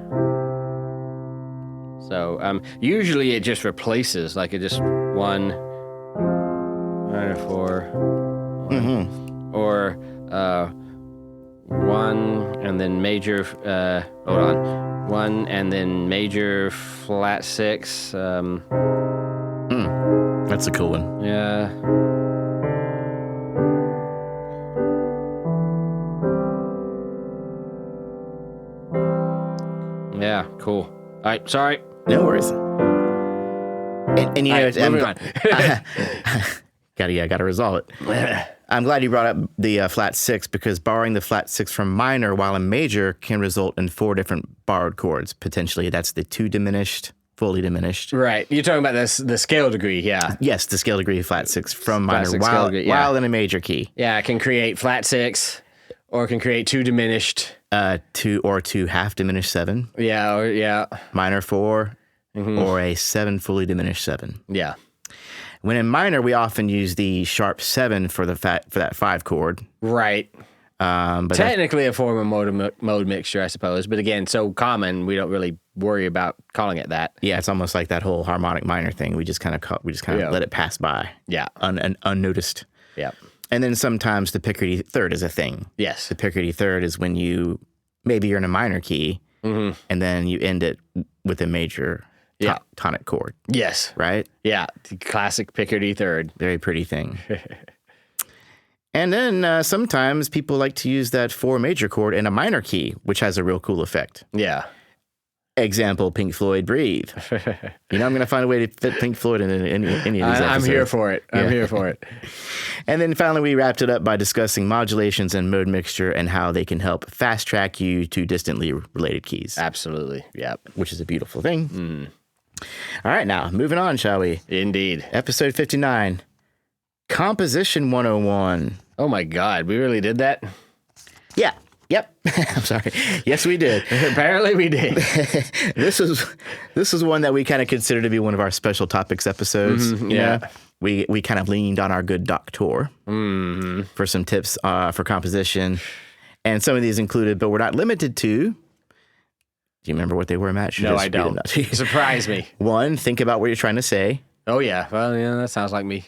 So usually it just replaces, like it just 1, minor 4, or 1 and then major. Hold on. 1 and then major flat 6. That's a cool one. Yeah. Yeah, cool. All right, sorry. No worries. And moving on. Gotta resolve it. I'm glad you brought up the flat 6 because borrowing the flat 6 from minor while in major can result in 4 different borrowed chords, potentially. That's the 2 diminished, fully diminished. Right. You're talking about the scale degree, yeah. Yes, the scale degree flat 6 from minor Flat 6 scale degree, yeah. while in a major key. Yeah, it can create flat 6 or it can create 2 diminished. 2 half diminished 7. Yeah, Minor 4 or a 7 fully diminished 7. Yeah. When in minor, we often use the sharp 7 for that 5 chord. Right. But technically a form of mode mixture, I suppose. But again, so common, we don't really worry about calling it that. Yeah, it's almost like that whole harmonic minor thing. We just kind of let it pass by. Yeah. Unnoticed. Yeah. And then sometimes the Picardy third is a thing. Yes. The Picardy third is when maybe you're in a minor key and then you end it with a major tonic chord. Yes. Right? Yeah. The classic Picardy third. Very pretty thing. And then sometimes people like to use that 4 major chord in a minor key, which has a real cool effect. Yeah. Example, Pink Floyd, Breathe. I'm going to find a way to fit Pink Floyd in any of these episodes. I'm here for it. I'm here for it. And then finally, we wrapped it up by discussing modulations and mode mixture and how they can help fast track you to distantly related keys. Absolutely. Yep. Which is a beautiful thing. All right, now, moving on, shall we? Indeed. Episode 59, Composition 101. Oh my God, we really did that? Yeah. Yep. I'm sorry. Yes, we did. Apparently we did. This is one that we kind of consider to be one of our special topics episodes. Yeah. We kind of leaned on our good doctor for some tips for composition. And some of these included, but we're not limited to. Do you remember what they were, Matt? No, I don't. Surprise me. 1, think about what you're trying to say. Oh, yeah. Well, yeah, that sounds like me.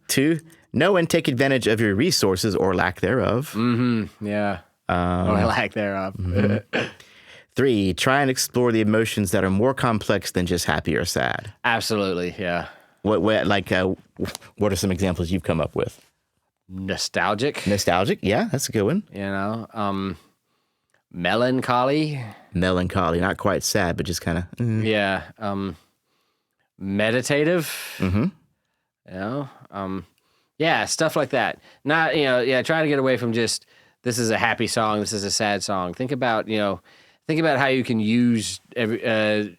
2, know and take advantage of your resources or lack thereof. Yeah. Or lack thereof. 3, try and explore the emotions that are more complex than just happy or sad. Absolutely, yeah. What are some examples you've come up with? Nostalgic. Nostalgic, yeah, that's a good one. Melancholy. Melancholy, not quite sad, but just kind of. Yeah. Meditative. Yeah, stuff like that. Not, try to get away from just, this is a happy song, this is a sad song. Think about how you can use the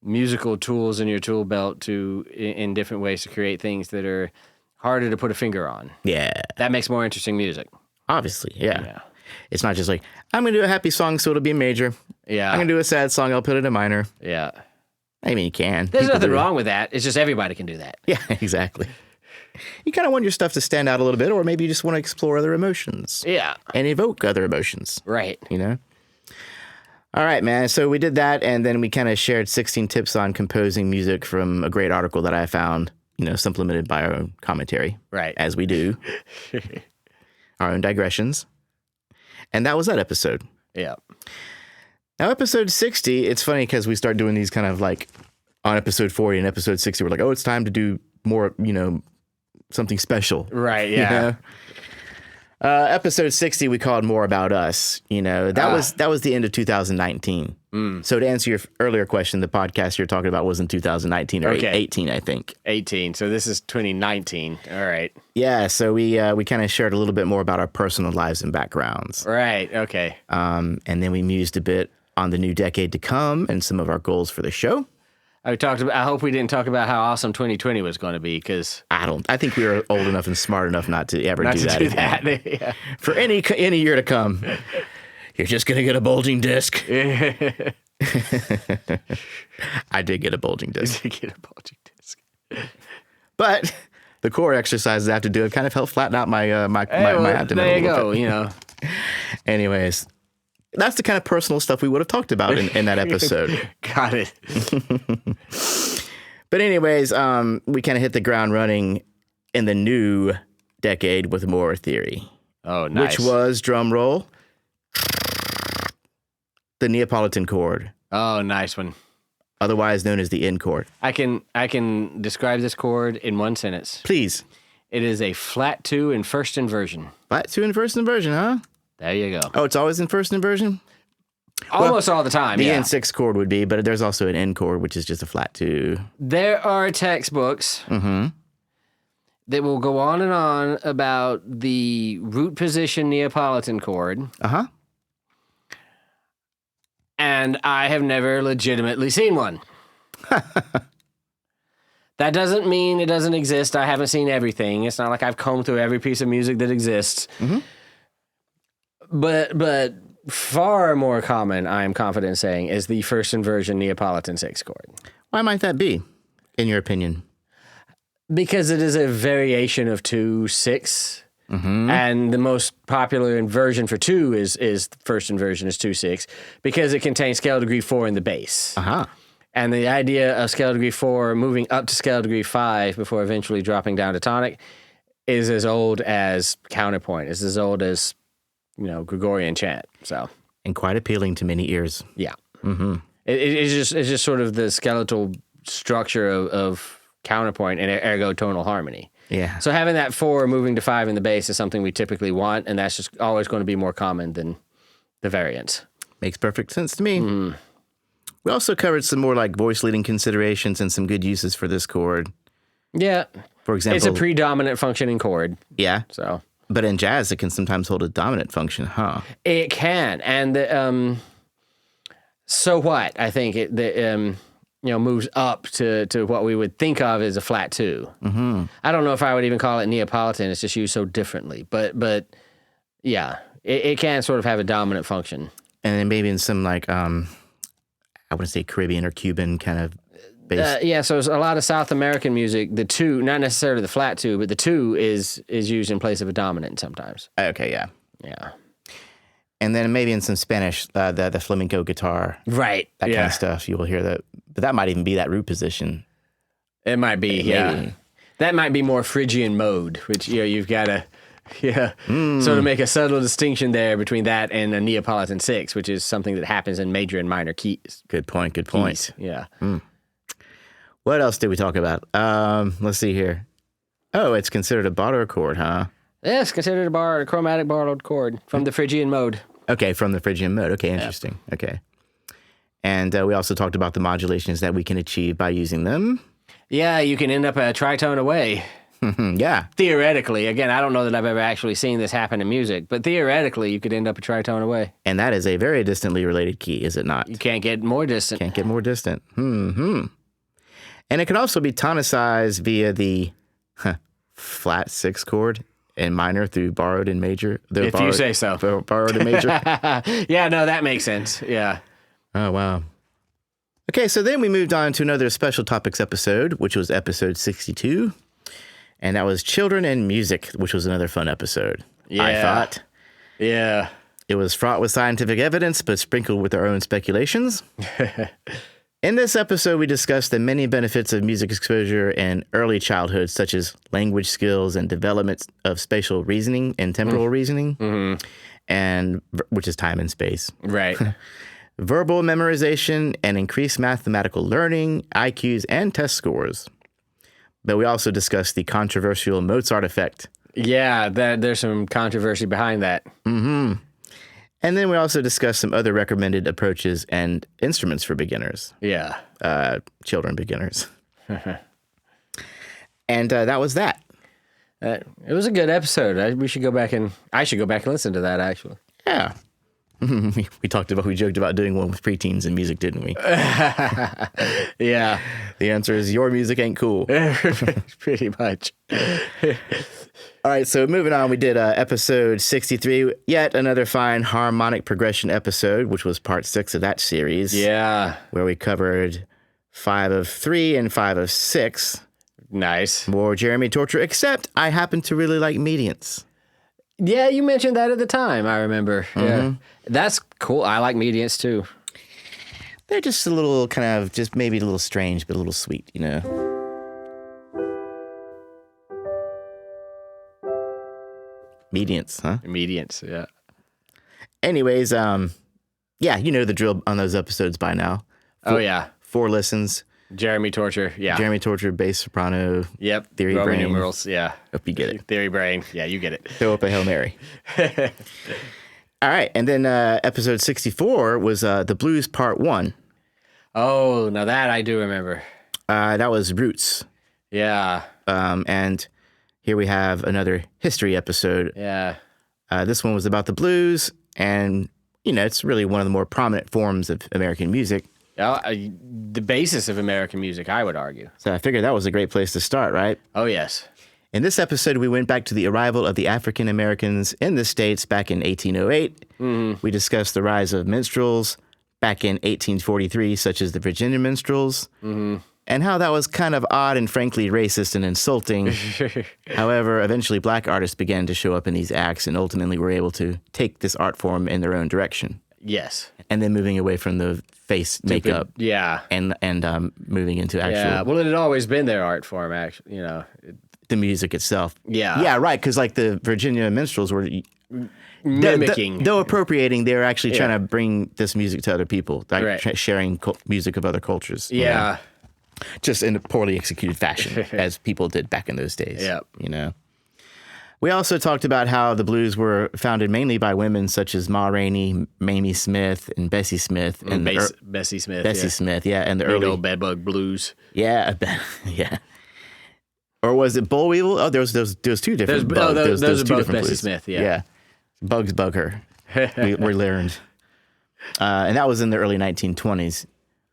musical tools in your tool belt in different ways to create things that are harder to put a finger on. Yeah. That makes more interesting music. Obviously, yeah. It's not just like, I'm going to do a happy song, so it'll be a major. Yeah. I'm going to do a sad song, I'll put it in minor. Yeah. I mean, you can. There's nothing wrong with that. It's just everybody can do that. Yeah, exactly. You kind of want your stuff to stand out a little bit, or maybe you just want to explore other emotions. Yeah. And evoke other emotions. Right. All right, man. So we did that, and then we kind of shared 16 tips on composing music from a great article that I found, supplemented by our own commentary. Right. As we do. Our own digressions. And that was that episode. Yeah. Now, episode 60, it's funny because we start doing these kind of like on episode 40 and episode 60, we're like, oh, it's time to do more, something special. Right, yeah. Episode 60, we called More About Us. That was the end of 2019. So to answer your earlier question, the podcast you're talking about was in 2019 or 18, I think. 18. So this is 2019. All right. Yeah. So we kind of shared a little bit more about our personal lives and backgrounds. Right. Okay. And then we mused a bit on the new decade to come and some of our goals for the show. I hope we didn't talk about how awesome 2020 was going to be, because I think we were old enough and smart enough not to ever do that. Yeah. For any year to come, you're just gonna get a bulging disc. I did get a bulging disc. But the core exercises I have to do have kind of helped flatten out my abdomen. There you go. Anyways. That's the kind of personal stuff we would have talked about in that episode. Got it. But anyways, we kind of hit the ground running in the new decade with more theory. Oh, nice. Which was, drum roll, the Neapolitan chord. Oh, nice one. Otherwise known as the N chord. I can describe this chord in one sentence. Please. It is a flat 2 in first inversion. Flat 2 in first inversion, huh? There you go. Oh, it's always in first inversion? Almost all the time, the yeah. The N6 chord would be, but there's also an N chord, which is just a flat 2. There are textbooks that will go on and on about the root position Neapolitan chord. Uh-huh. And I have never legitimately seen one. That doesn't mean it doesn't exist. I haven't seen everything. It's not like I've combed through every piece of music that exists. Mm-hmm. But far more common, I am confident in saying, is the first inversion Neapolitan 6 chord. Why might that be, in your opinion? Because it is a variation of 2/6. Mm-hmm. And the most popular inversion for 2 is the first inversion is 2/6 because it contains scale degree 4 in the bass. Uh-huh. And the idea of scale degree 4 moving up to scale degree 5 before eventually dropping down to tonic is as old as counterpoint. It's as old as, Gregorian chant. So, and quite appealing to many ears. yeah. Mm-hmm. It's just sort of the skeletal structure of counterpoint and ergo tonal harmony. Yeah. So having that 4 moving to 5 in the bass is something we typically want, and that's just always going to be more common than the variants. Makes perfect sense to me. Mm. We also covered some more like voice leading considerations and some good uses for this chord. Yeah. For example, It's a predominant functioning chord. Yeah. So, But in jazz, it can sometimes hold a dominant function, huh? it can. And so what? I think it moves up to what we would think of as a flat 2. Mm-hmm. I don't know if I would even call it Neapolitan. It's just used so differently. But yeah, it can sort of have a dominant function. And then maybe in some like, I want to say Caribbean or Cuban kind of bass. Yeah, so it's a lot of South American music. The 2, not necessarily the flat 2, but the 2 is used in place of a dominant sometimes. Okay, yeah. Yeah. And then maybe in some Spanish, the flamenco guitar. Right. That kind of stuff. You will hear that. But that might even be that root position. It might be, yeah. That might be more Phrygian mode, which, you've got to, sort of make a subtle distinction there between that and a Neapolitan 6, which is something that happens in major and minor keys. Good point, good point. Keys, yeah. What else did we talk about? Let's see here. Oh, it's considered a borrowed chord, huh? Yes, considered a chromatic borrowed chord from the Phrygian mode. Okay, from the Phrygian mode. Okay, interesting. Yep. Okay. And we also talked about the modulations that we can achieve by using them. Yeah, you can end up a tritone away. Yeah. Theoretically. Again, I don't know that I've ever actually seen this happen in music, but theoretically, you could end up a tritone away. And that is a very distantly related key, is it not? You can't get more distant. Can't get more distant. And it can also be tonicized via the flat 6 chord in minor through borrowed in major. If you say so. Borrowed in major. Yeah, no, that makes sense. Yeah. Oh, wow. Okay, so then we moved on to another special topics episode, which was episode 62. And that was children and music, which was another fun episode. Yeah. I thought. Yeah. It was fraught with scientific evidence, but sprinkled with our own speculations. In this episode, we discussed the many benefits of music exposure in early childhood, such as language skills and development of spatial reasoning and temporal reasoning, and which is time and space. Right. Verbal memorization and increased mathematical learning, IQs, and test scores. But we also discussed the controversial Mozart effect. Yeah, there's some controversy behind that. And then we also discussed some other recommended approaches and instruments for beginners. Yeah. Children beginners. And that was that. It was a good episode. I should go back and listen to that, actually. Yeah. We joked about doing one with preteens and music, didn't we? Yeah. The answer is your music ain't cool. Pretty much. All right, so moving on, we did episode 63, yet another fine harmonic progression episode, which was part 6 of that series. Yeah. Where we covered 5 of 3 and 5 of 6. Nice. More Jeremy Torture, except I happen to really like mediants. Yeah, you mentioned that at the time, I remember. Yeah. That's cool. I like mediants, too. They're just a little kind of, just maybe a little strange, but a little sweet, you know? Mediants, huh? Mediants, yeah. Anyways, yeah, you know the drill on those episodes by now. Oh, yeah. 4 listens. Jeremy Torture, yeah. Jeremy Torture, bass soprano. Yep. Theory Roman brain. numerals, yeah. Hope you get it. Theory brain, yeah, you get it. Throw up a Hail Mary. All right, and then episode 64 was the Blues Part 1. Oh, now that I do remember. That was Roots. Yeah. And Here we have another history episode. Yeah. This one was about the blues, and, it's really one of the more prominent forms of American music. The basis of American music, I would argue. So I figured that was a great place to start, right? Oh, yes. In this episode, we went back to the arrival of the African Americans in the States back in 1808. Mm-hmm. We discussed the rise of minstrels back in 1843, such as the Virginia minstrels, and how that was kind of odd and frankly racist and insulting. However, eventually black artists began to show up in these acts and ultimately were able to take this art form in their own direction. Yes. And then moving away from the face makeup. Yeah. And moving into actual... Yeah, well, it had always been their art form, actually, the music itself. Yeah. Yeah, right, because like the Virginia minstrels were... Mimicking. Though appropriating, they were actually trying to bring this music to other people, like sharing music of other cultures. Yeah. Just in a poorly executed fashion, as people did back in those days. Yeah. We also talked about how the blues were founded mainly by women such as Ma Rainey, Mamie Smith, and Bessie Smith. And Bessie Smith. Bessie Smith, and the Big early... old bedbug blues. Yeah, yeah. Or was it Boll Weevil? Oh, there was two different bugs. Those are two both different Bessie blues. Smith, yeah. Bugs bug her. we learned. And that was in the early 1920s.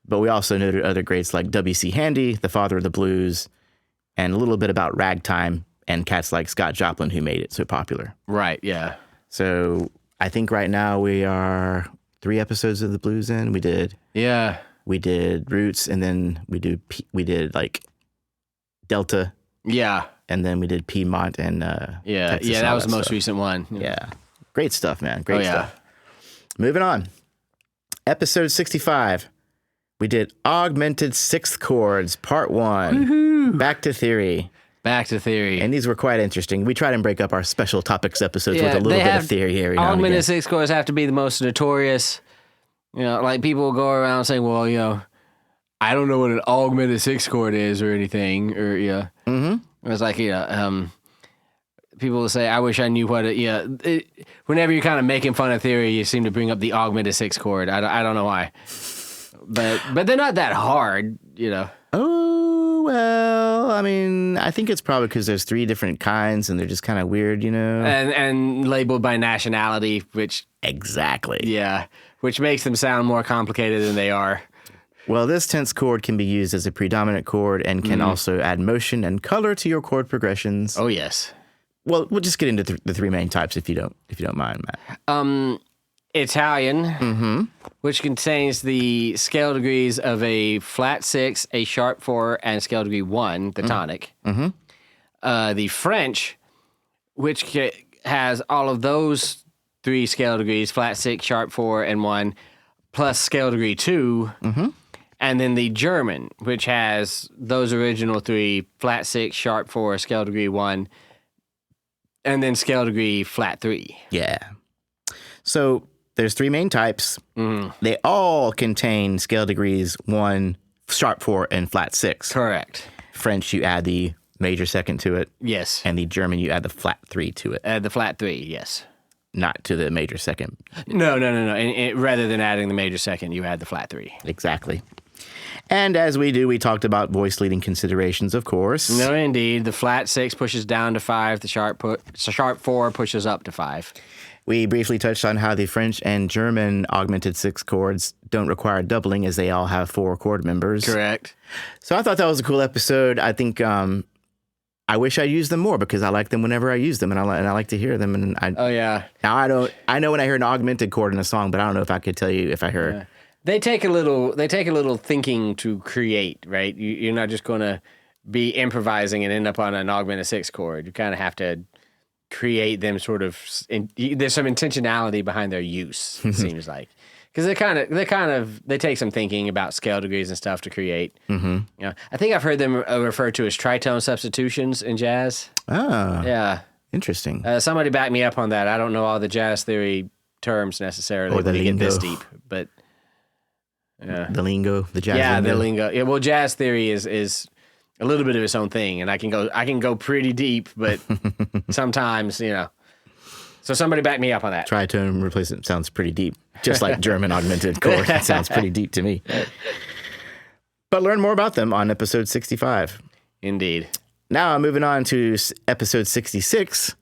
But we also noted other greats like W.C. Handy, the father of the blues, and a little bit about ragtime and cats like Scott Joplin, who made it so popular. Right, yeah. So I think right now we are 3 episodes of the blues in. We did Roots, and then we did like Delta. Yeah. And then we did Piedmont and Texas, that was the most stuff. recent one. Yeah. Great stuff, man. Great yeah. stuff. Moving on. Episode 65. We did Augmented Sixth Chords, Part 1. Woo-hoo. Back to Theory. And these were quite interesting. We try and break up our special topics episodes with a little bit of theory here. Augmented sixth chords have to be the most notorious. Like people will go around saying, well, I don't know what an augmented sixth chord is or anything. Or, It's like, people will say, I wish I knew what it, whenever you're kind of making fun of theory, you seem to bring up the augmented sixth chord. I don't know why. But they're not that hard, Oh, well, I mean, I think it's probably because there's 3 different kinds and they're just kind of weird, And labeled by nationality, which... Exactly. Yeah, which makes them sound more complicated than they are. Well, this tense chord can be used as a predominant chord and can also add motion and color to your chord progressions. Oh, yes. Well, we'll just get into the 3 main types if you don't mind, Matt. Italian, which contains the scale degrees of a flat 6, a sharp 4, and scale degree 1, the tonic. The French, which has all of those 3 scale degrees, flat 6, sharp 4, and 1, plus scale degree 2. And then the German, which has those original 3, flat 6, sharp 4, scale degree 1, and then scale degree flat 3. Yeah. So there's 3 main types. They all contain scale degrees 1, sharp 4, and flat 6. Correct. French, you add the major second to it. Yes. And the German, you add the flat 3 to it. The flat 3, yes. Not to the major second. No. And rather than adding the major second, you add the flat 3. Exactly. And as we do, we talked about voice leading considerations, of course. No, indeed. The flat 6 pushes down to 5. The sharp 4 pushes up to 5. We briefly touched on how the French and German augmented 6 chords don't require doubling as they all have 4 chord members. Correct. So I thought that was a cool episode. I think I wish I used them more because I like them whenever I use them, and I like to hear them. And now I know when I hear an augmented chord in a song, but I don't know if I could tell you if I heard. Yeah. They take a little thinking to create, right? You're not just going to be improvising and end up on an augmented 6 chord. You kind of have to create them sort of. There's some intentionality behind their use. It seems like because they take some thinking about scale degrees and stuff to create. I think I've heard them referred to as tritone substitutions in jazz. Oh, yeah, interesting. Somebody back me up on that. I don't know all the jazz theory terms necessarily or the when lingo. you get this deep, but. The lingo, the jazz lingo. lingo. The lingo. Yeah, well, jazz theory is a little bit of its own thing, and I can go pretty deep, but sometimes, So somebody back me up on that. Tritone replacement sounds pretty deep, just like German augmented chord. It sounds pretty deep to me. But learn more about them on episode 65. Indeed. Now, moving on to episode 66,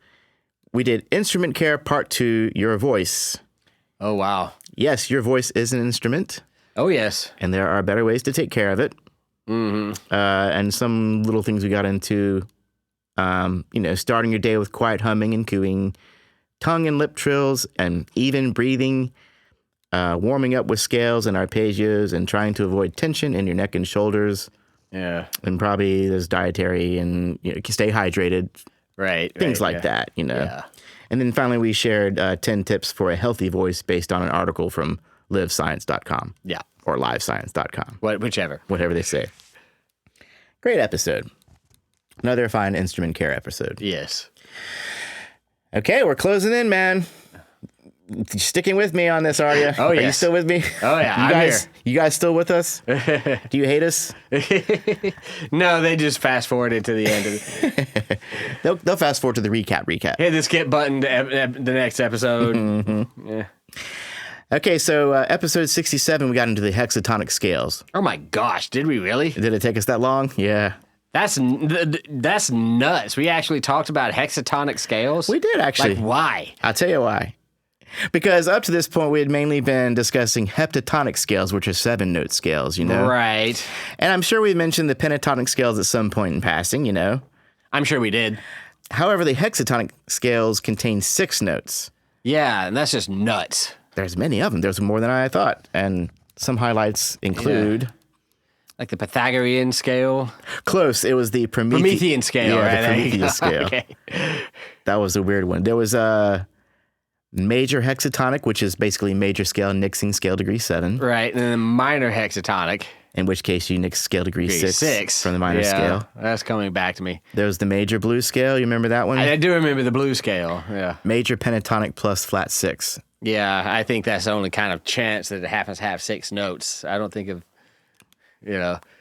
we did Instrument Care Part 2, Your Voice. Oh, wow. Yes, your voice is an instrument, Oh, yes. and there are better ways to take care of it. And some little things we got into, starting your day with quiet humming and cooing, tongue and lip trills, and even breathing, warming up with scales and arpeggios, and trying to avoid tension in your neck and shoulders. Yeah. And probably there's dietary and stay hydrated, Right. things like yeah. that, Yeah. And then finally, we shared 10 tips for a healthy voice based on an article from livescience.com. Yeah. Or livescience.com. Whichever. Whatever they say. Great episode. Another fine instrument care episode. Yes. Okay, we're closing in, man. You sticking with me on this, are you? Oh, Are you yes. still with me? Oh, yeah, You I'm guys, here. You guys still with us? Do you hate us? No, they just fast forwarded to the end of it. They'll fast forward to the recap. Hit the skip button to the next episode. Yeah. Okay, so episode 67, we got into the hexatonic scales. Oh my gosh, did we really? Did it take us that long? Yeah. That's nuts. We actually talked about hexatonic scales. We did, actually. Like, why? I'll tell you why. Because up to this point, we had mainly been discussing heptatonic scales, which are 7-note scales, Right. And I'm sure we mentioned the pentatonic scales at some point in passing, I'm sure we did. However, the hexatonic scales contain 6 notes. Yeah, and that's just nuts. There's many of them. There's more than I thought. And some highlights include... Like the Pythagorean scale? Close. It was the Promethean scale, yeah, right? the Prometheus scale. Okay. That was a weird one. There was a major hexatonic, which is basically major scale nixing scale degree 7. Right, and then minor hexatonic. In which case you nix scale degree Degree 6 from the minor Yeah, scale. That's coming back to me. There was the major blues scale. You remember that one? I do remember the blue scale. Yeah. Major pentatonic plus flat 6. Yeah, I think that's the only kind of chance that it happens to have 6 notes. I don't think of,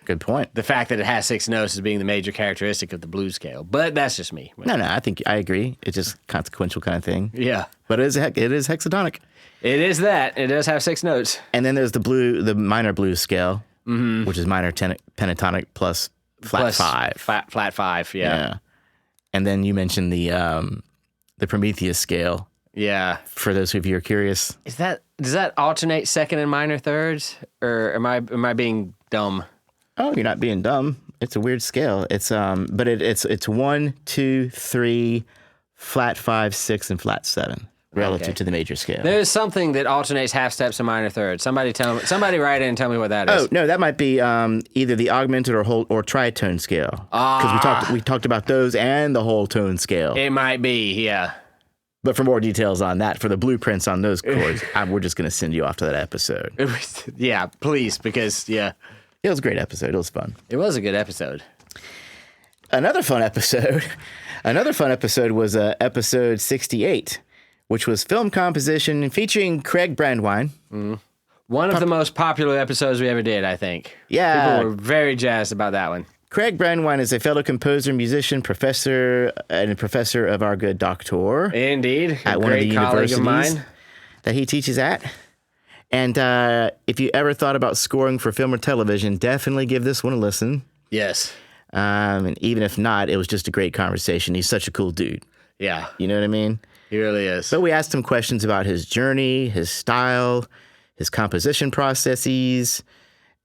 Good point. the fact that it has 6 notes as being the major characteristic of the blues scale. But that's just me. No, I think I agree. It's just consequential kind of thing. Yeah. But it is hexatonic. It is that. It does have 6 notes. And then there's the minor blues scale, which is minor pentatonic plus flat 5. Flat 5, yeah. And then you mentioned the Prometheus scale. Yeah. For those of you who are curious, Does that alternate second and minor thirds? Or am I being dumb? oh, you're not being dumb. It's a weird scale. It's but it's 1, 2, 3, flat 5, 6, and flat 7 relative to the major scale. There's something that alternates half steps and minor thirds. Somebody write in and tell me what that is. Oh no, that might be either the augmented or whole or tritone scale. Because we talked about those and the whole tone scale. It might be, yeah. But for more details on that, for the blueprints on those chords, we're just going to send you off to that episode. Yeah, please, because It was a great episode. It was fun. it was a good episode. Another fun episode was episode 68, which was film composition featuring Craig Brandwine. One of the most popular episodes we ever did, I think. Yeah. People were very jazzed about that one. Craig Brandwine is a fellow composer, musician, professor, and a professor of our good doctor Indeed. at one of the great colleague of universities mine. that he teaches at. And if you ever thought about scoring for film or television, definitely give this one a listen. Yes. And even if not, it was just a great conversation. He's such a cool dude. Yeah, You know what I mean? he really is. But we asked him questions about his journey, his style, his composition processes,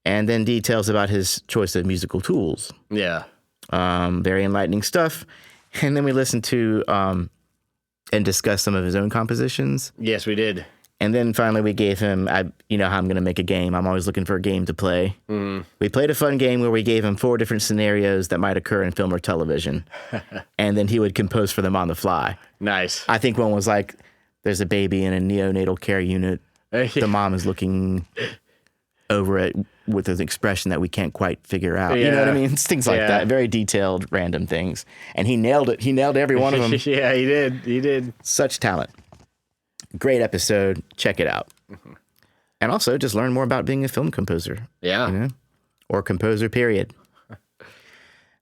and then details about his choice of musical tools. Yeah. Very enlightening stuff. And then we listened to and discussed some of his own compositions. Yes, we did. And then finally we gave him, you know how I'm going to make a game. I'm always looking for a game to play. We played a fun game where we gave him 4 different scenarios that might occur in film or television. And then he would compose for them on the fly. Nice. I think one was like, there's a baby in a neonatal care unit. The mom is looking over it with an expression that we can't quite figure out. You know what I mean? It's things like that. Very detailed, random things. And he nailed it. He nailed every one of them. Yeah, he did. He did. Such talent. Great episode. Check it out. And also just learn more about being a film composer. Yeah. You know? Or composer, period.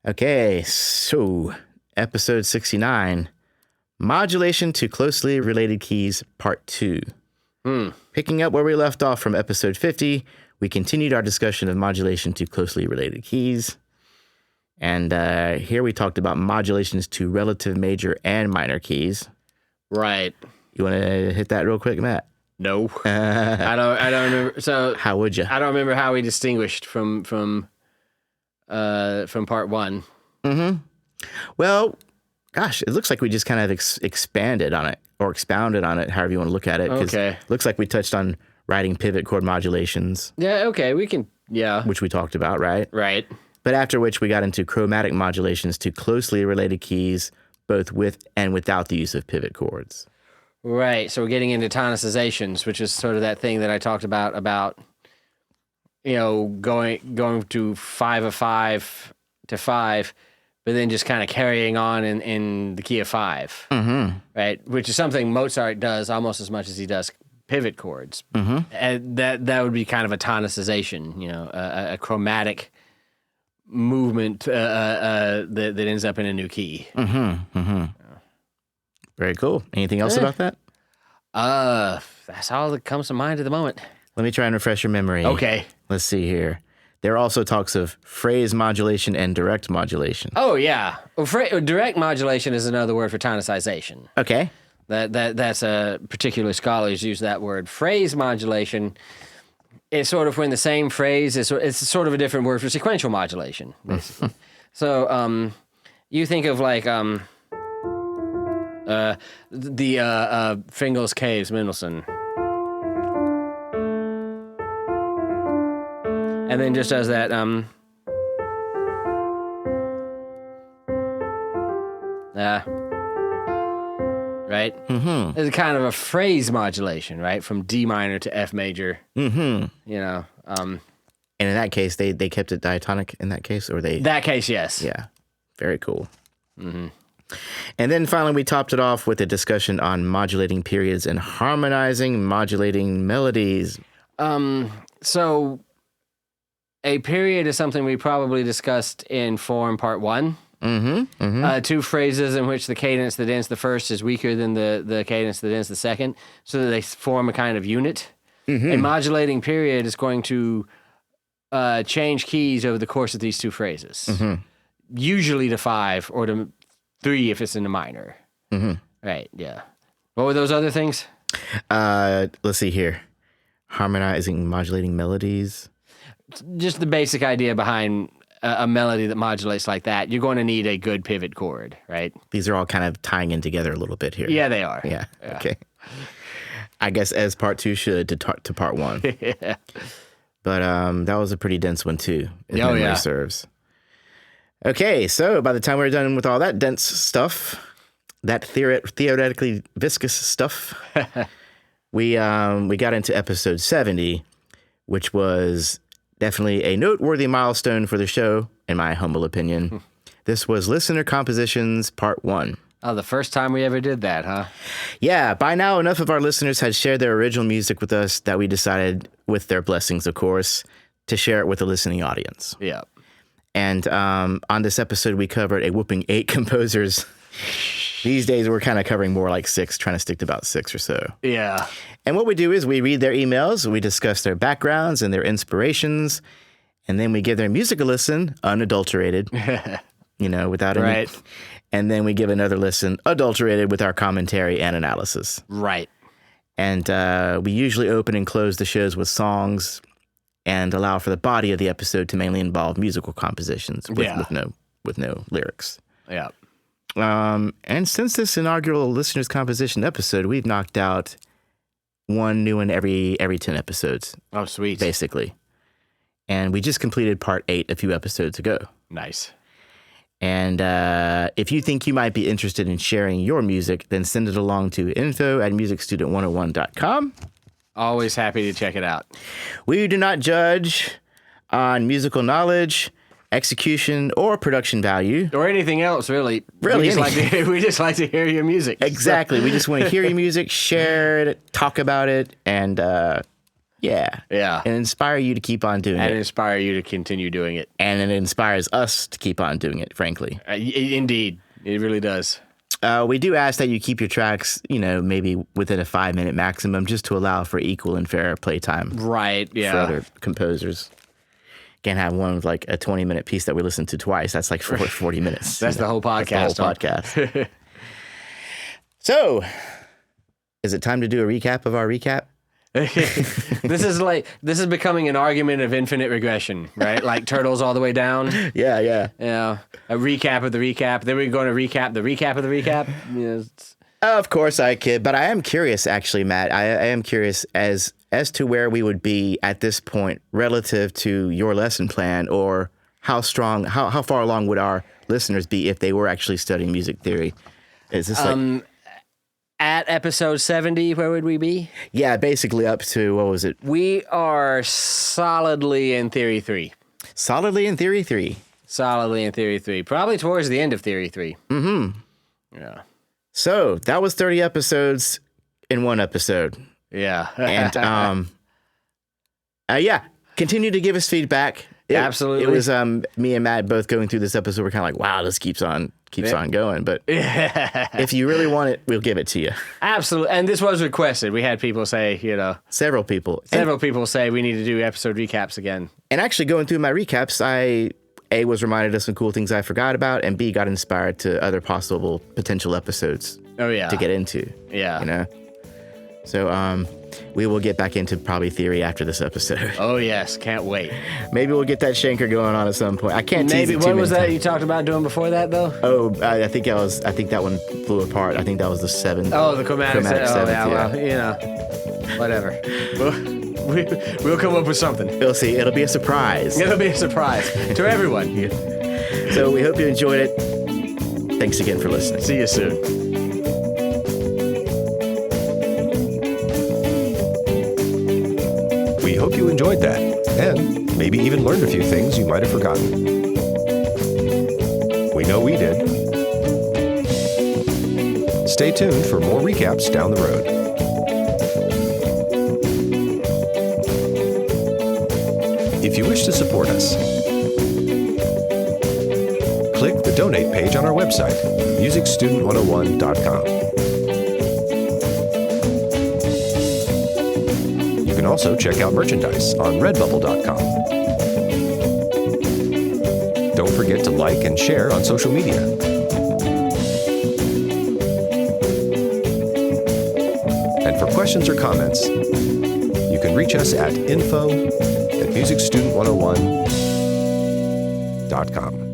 Okay, so episode 69, Modulation to Closely Related Keys, Part 2. Picking up where we left off from episode 50, we continued our discussion of modulation to closely related keys. And here we talked about modulations to relative major and minor keys. Right. You want to hit that real quick, Matt? No. I don't remember. So how would you? I don't remember how we distinguished from part one. Mm-hmm. Well, gosh, it looks like we just kind of expanded on it or expounded on it, however you want to look at it. Okay. Looks like we touched on writing pivot chord modulations. Yeah, okay, we can, yeah. Which we talked about, right? Right. But after which we got into chromatic modulations to closely related keys, both with and without the use of pivot chords. Right, so we're getting into tonicizations, which is sort of that thing that I talked about, you know, going to 5 of 5 to 5, but then just kind of carrying on in the key of 5, right? Which is something Mozart does almost as much as he does pivot chords. And that would be kind of a tonicization, you know, a chromatic movement that ends up in a new key. Very cool. Anything else about that? That's all that comes to mind at the moment. Let me try and refresh your memory. Okay. Let's see here. There are also talks of phrase modulation and direct modulation. Oh, yeah. Well, direct modulation is another word for tonicization. Okay. That's a particular scholars use that word. Phrase modulation is sort of when the same phrase is, it's sort of a different word for sequential modulation, basically. So, you think of like, Fingal's Caves, Mendelssohn. And then just as that, right? It's kind of a phrase modulation, right? From D minor to F major. You know, and in that case, they kept it diatonic in that case, or they... That case, yes. Yeah. Very cool. And then finally, we topped it off with a discussion on modulating periods and harmonizing modulating melodies. So a period is something we probably discussed in form part 1. Two phrases in which the cadence that ends the first is weaker than the cadence that ends the second, so that they form a kind of unit. A modulating period is going to change keys over the course of these two phrases, usually to 5 or to 3 if it's in the minor. Right, yeah. What were those other things? Let's see here. Harmonizing modulating melodies. Just the basic idea behind a melody that modulates like that. You're going to need a good pivot chord, right? These are all kind of tying in together a little bit here. Yeah, they are. Yeah. Okay. I guess as part 2 should to part 1. Yeah. But that was a pretty dense one too, if Oh, memory yeah. serves. Okay, so by the time we're done with all that dense stuff, that theoretically viscous stuff, we got into episode 70, which was definitely a noteworthy milestone for the show, in my humble opinion. This was Listener Compositions Part 1. Oh, the first time we ever did that, huh? Yeah, by now enough of our listeners had shared their original music with us that we decided, with their blessings of course, to share it with the listening audience. Yeah. And on this episode, we covered a whooping 8 composers. These days, we're kind of covering more like 6, trying to stick to about 6 or so. Yeah. And what we do is we read their emails, we discuss their backgrounds and their inspirations, and then we give their music a listen, unadulterated, without any. Right. And then we give another listen, adulterated, with our commentary and analysis. Right. And we usually open and close the shows with songs and allow for the body of the episode to mainly involve musical compositions with no lyrics. Yeah. And since this inaugural listeners composition episode, we've knocked out one new one every 10 episodes. Oh, sweet. Basically. And we just completed part 8 a few episodes ago. Nice. And if you think you might be interested in sharing your music, then send it along to info@musicstudent101.com. Always happy to check it out. We do not judge on musical knowledge, execution, or production value. Or anything else, really. Really, We just like to hear your music. Exactly. We just want to hear your music, share it, talk about it, and Yeah. and inspire you to keep on doing And it. inspire you to continue doing it. And it inspires us to keep on doing it, frankly. Indeed. It really does. We do ask that you keep your tracks, maybe within a 5-minute maximum, just to allow for equal and fair playtime Right, yeah. for other composers. Can't have one with like a 20-minute piece that we listen to twice. That's like 40 minutes. That's the whole podcast. That's the whole podcast. So, is it time to do a recap of our recap? This is becoming an argument of infinite regression, right? Like turtles all the way down. Yeah. Yeah. A recap of the recap. Then we're going to recap the recap of the recap. Yeah, of course I kid, but I am curious, actually, Matt. I am curious as to where we would be at this point relative to your lesson plan, or how far along would our listeners be if they were actually studying music theory? Is this at episode 70, where would we be? Yeah, basically up to, what was it? We are solidly in Theory 3. Solidly in Theory 3. Solidly in Theory 3. Probably towards the end of Theory 3. Mm-hmm. Yeah. So, that was 30 episodes in one episode. Yeah. And, continue to give us feedback. Absolutely. It was me and Matt both going through this episode. We're kind of like, wow, this keeps on going. But if you really want it, we'll give it to you. Absolutely. And this was requested. We had people say, several people say we need to do episode recaps again. And actually going through my recaps, I was reminded of some cool things I forgot about, and B, got inspired to other possible potential episodes. Oh, yeah. To get into. Yeah. So, we will get back into probably theory after this episode. Oh, yes. Can't wait. Maybe we'll get that Shanker going on at some point. I can't tease it too What was many that times. you talked about doing before that, though? Oh, I think that one flew apart. I think that was the seventh. Oh, the chromatic seventh. Yeah. Well, whatever. We'll come up with something. We'll see. It'll be a surprise. It'll be a surprise to everyone. So we hope you enjoyed it. Thanks again for listening. See you soon. We hope you enjoyed that, and maybe even learned a few things you might have forgotten. We know we did. Stay tuned for more recaps down the road. If you wish to support us, click the donate page on our website, musicstudent101.com. You can also check out merchandise on redbubble.com. Don't forget to like and share on social media. And for questions or comments, you can reach us at info@musicstudent101.com.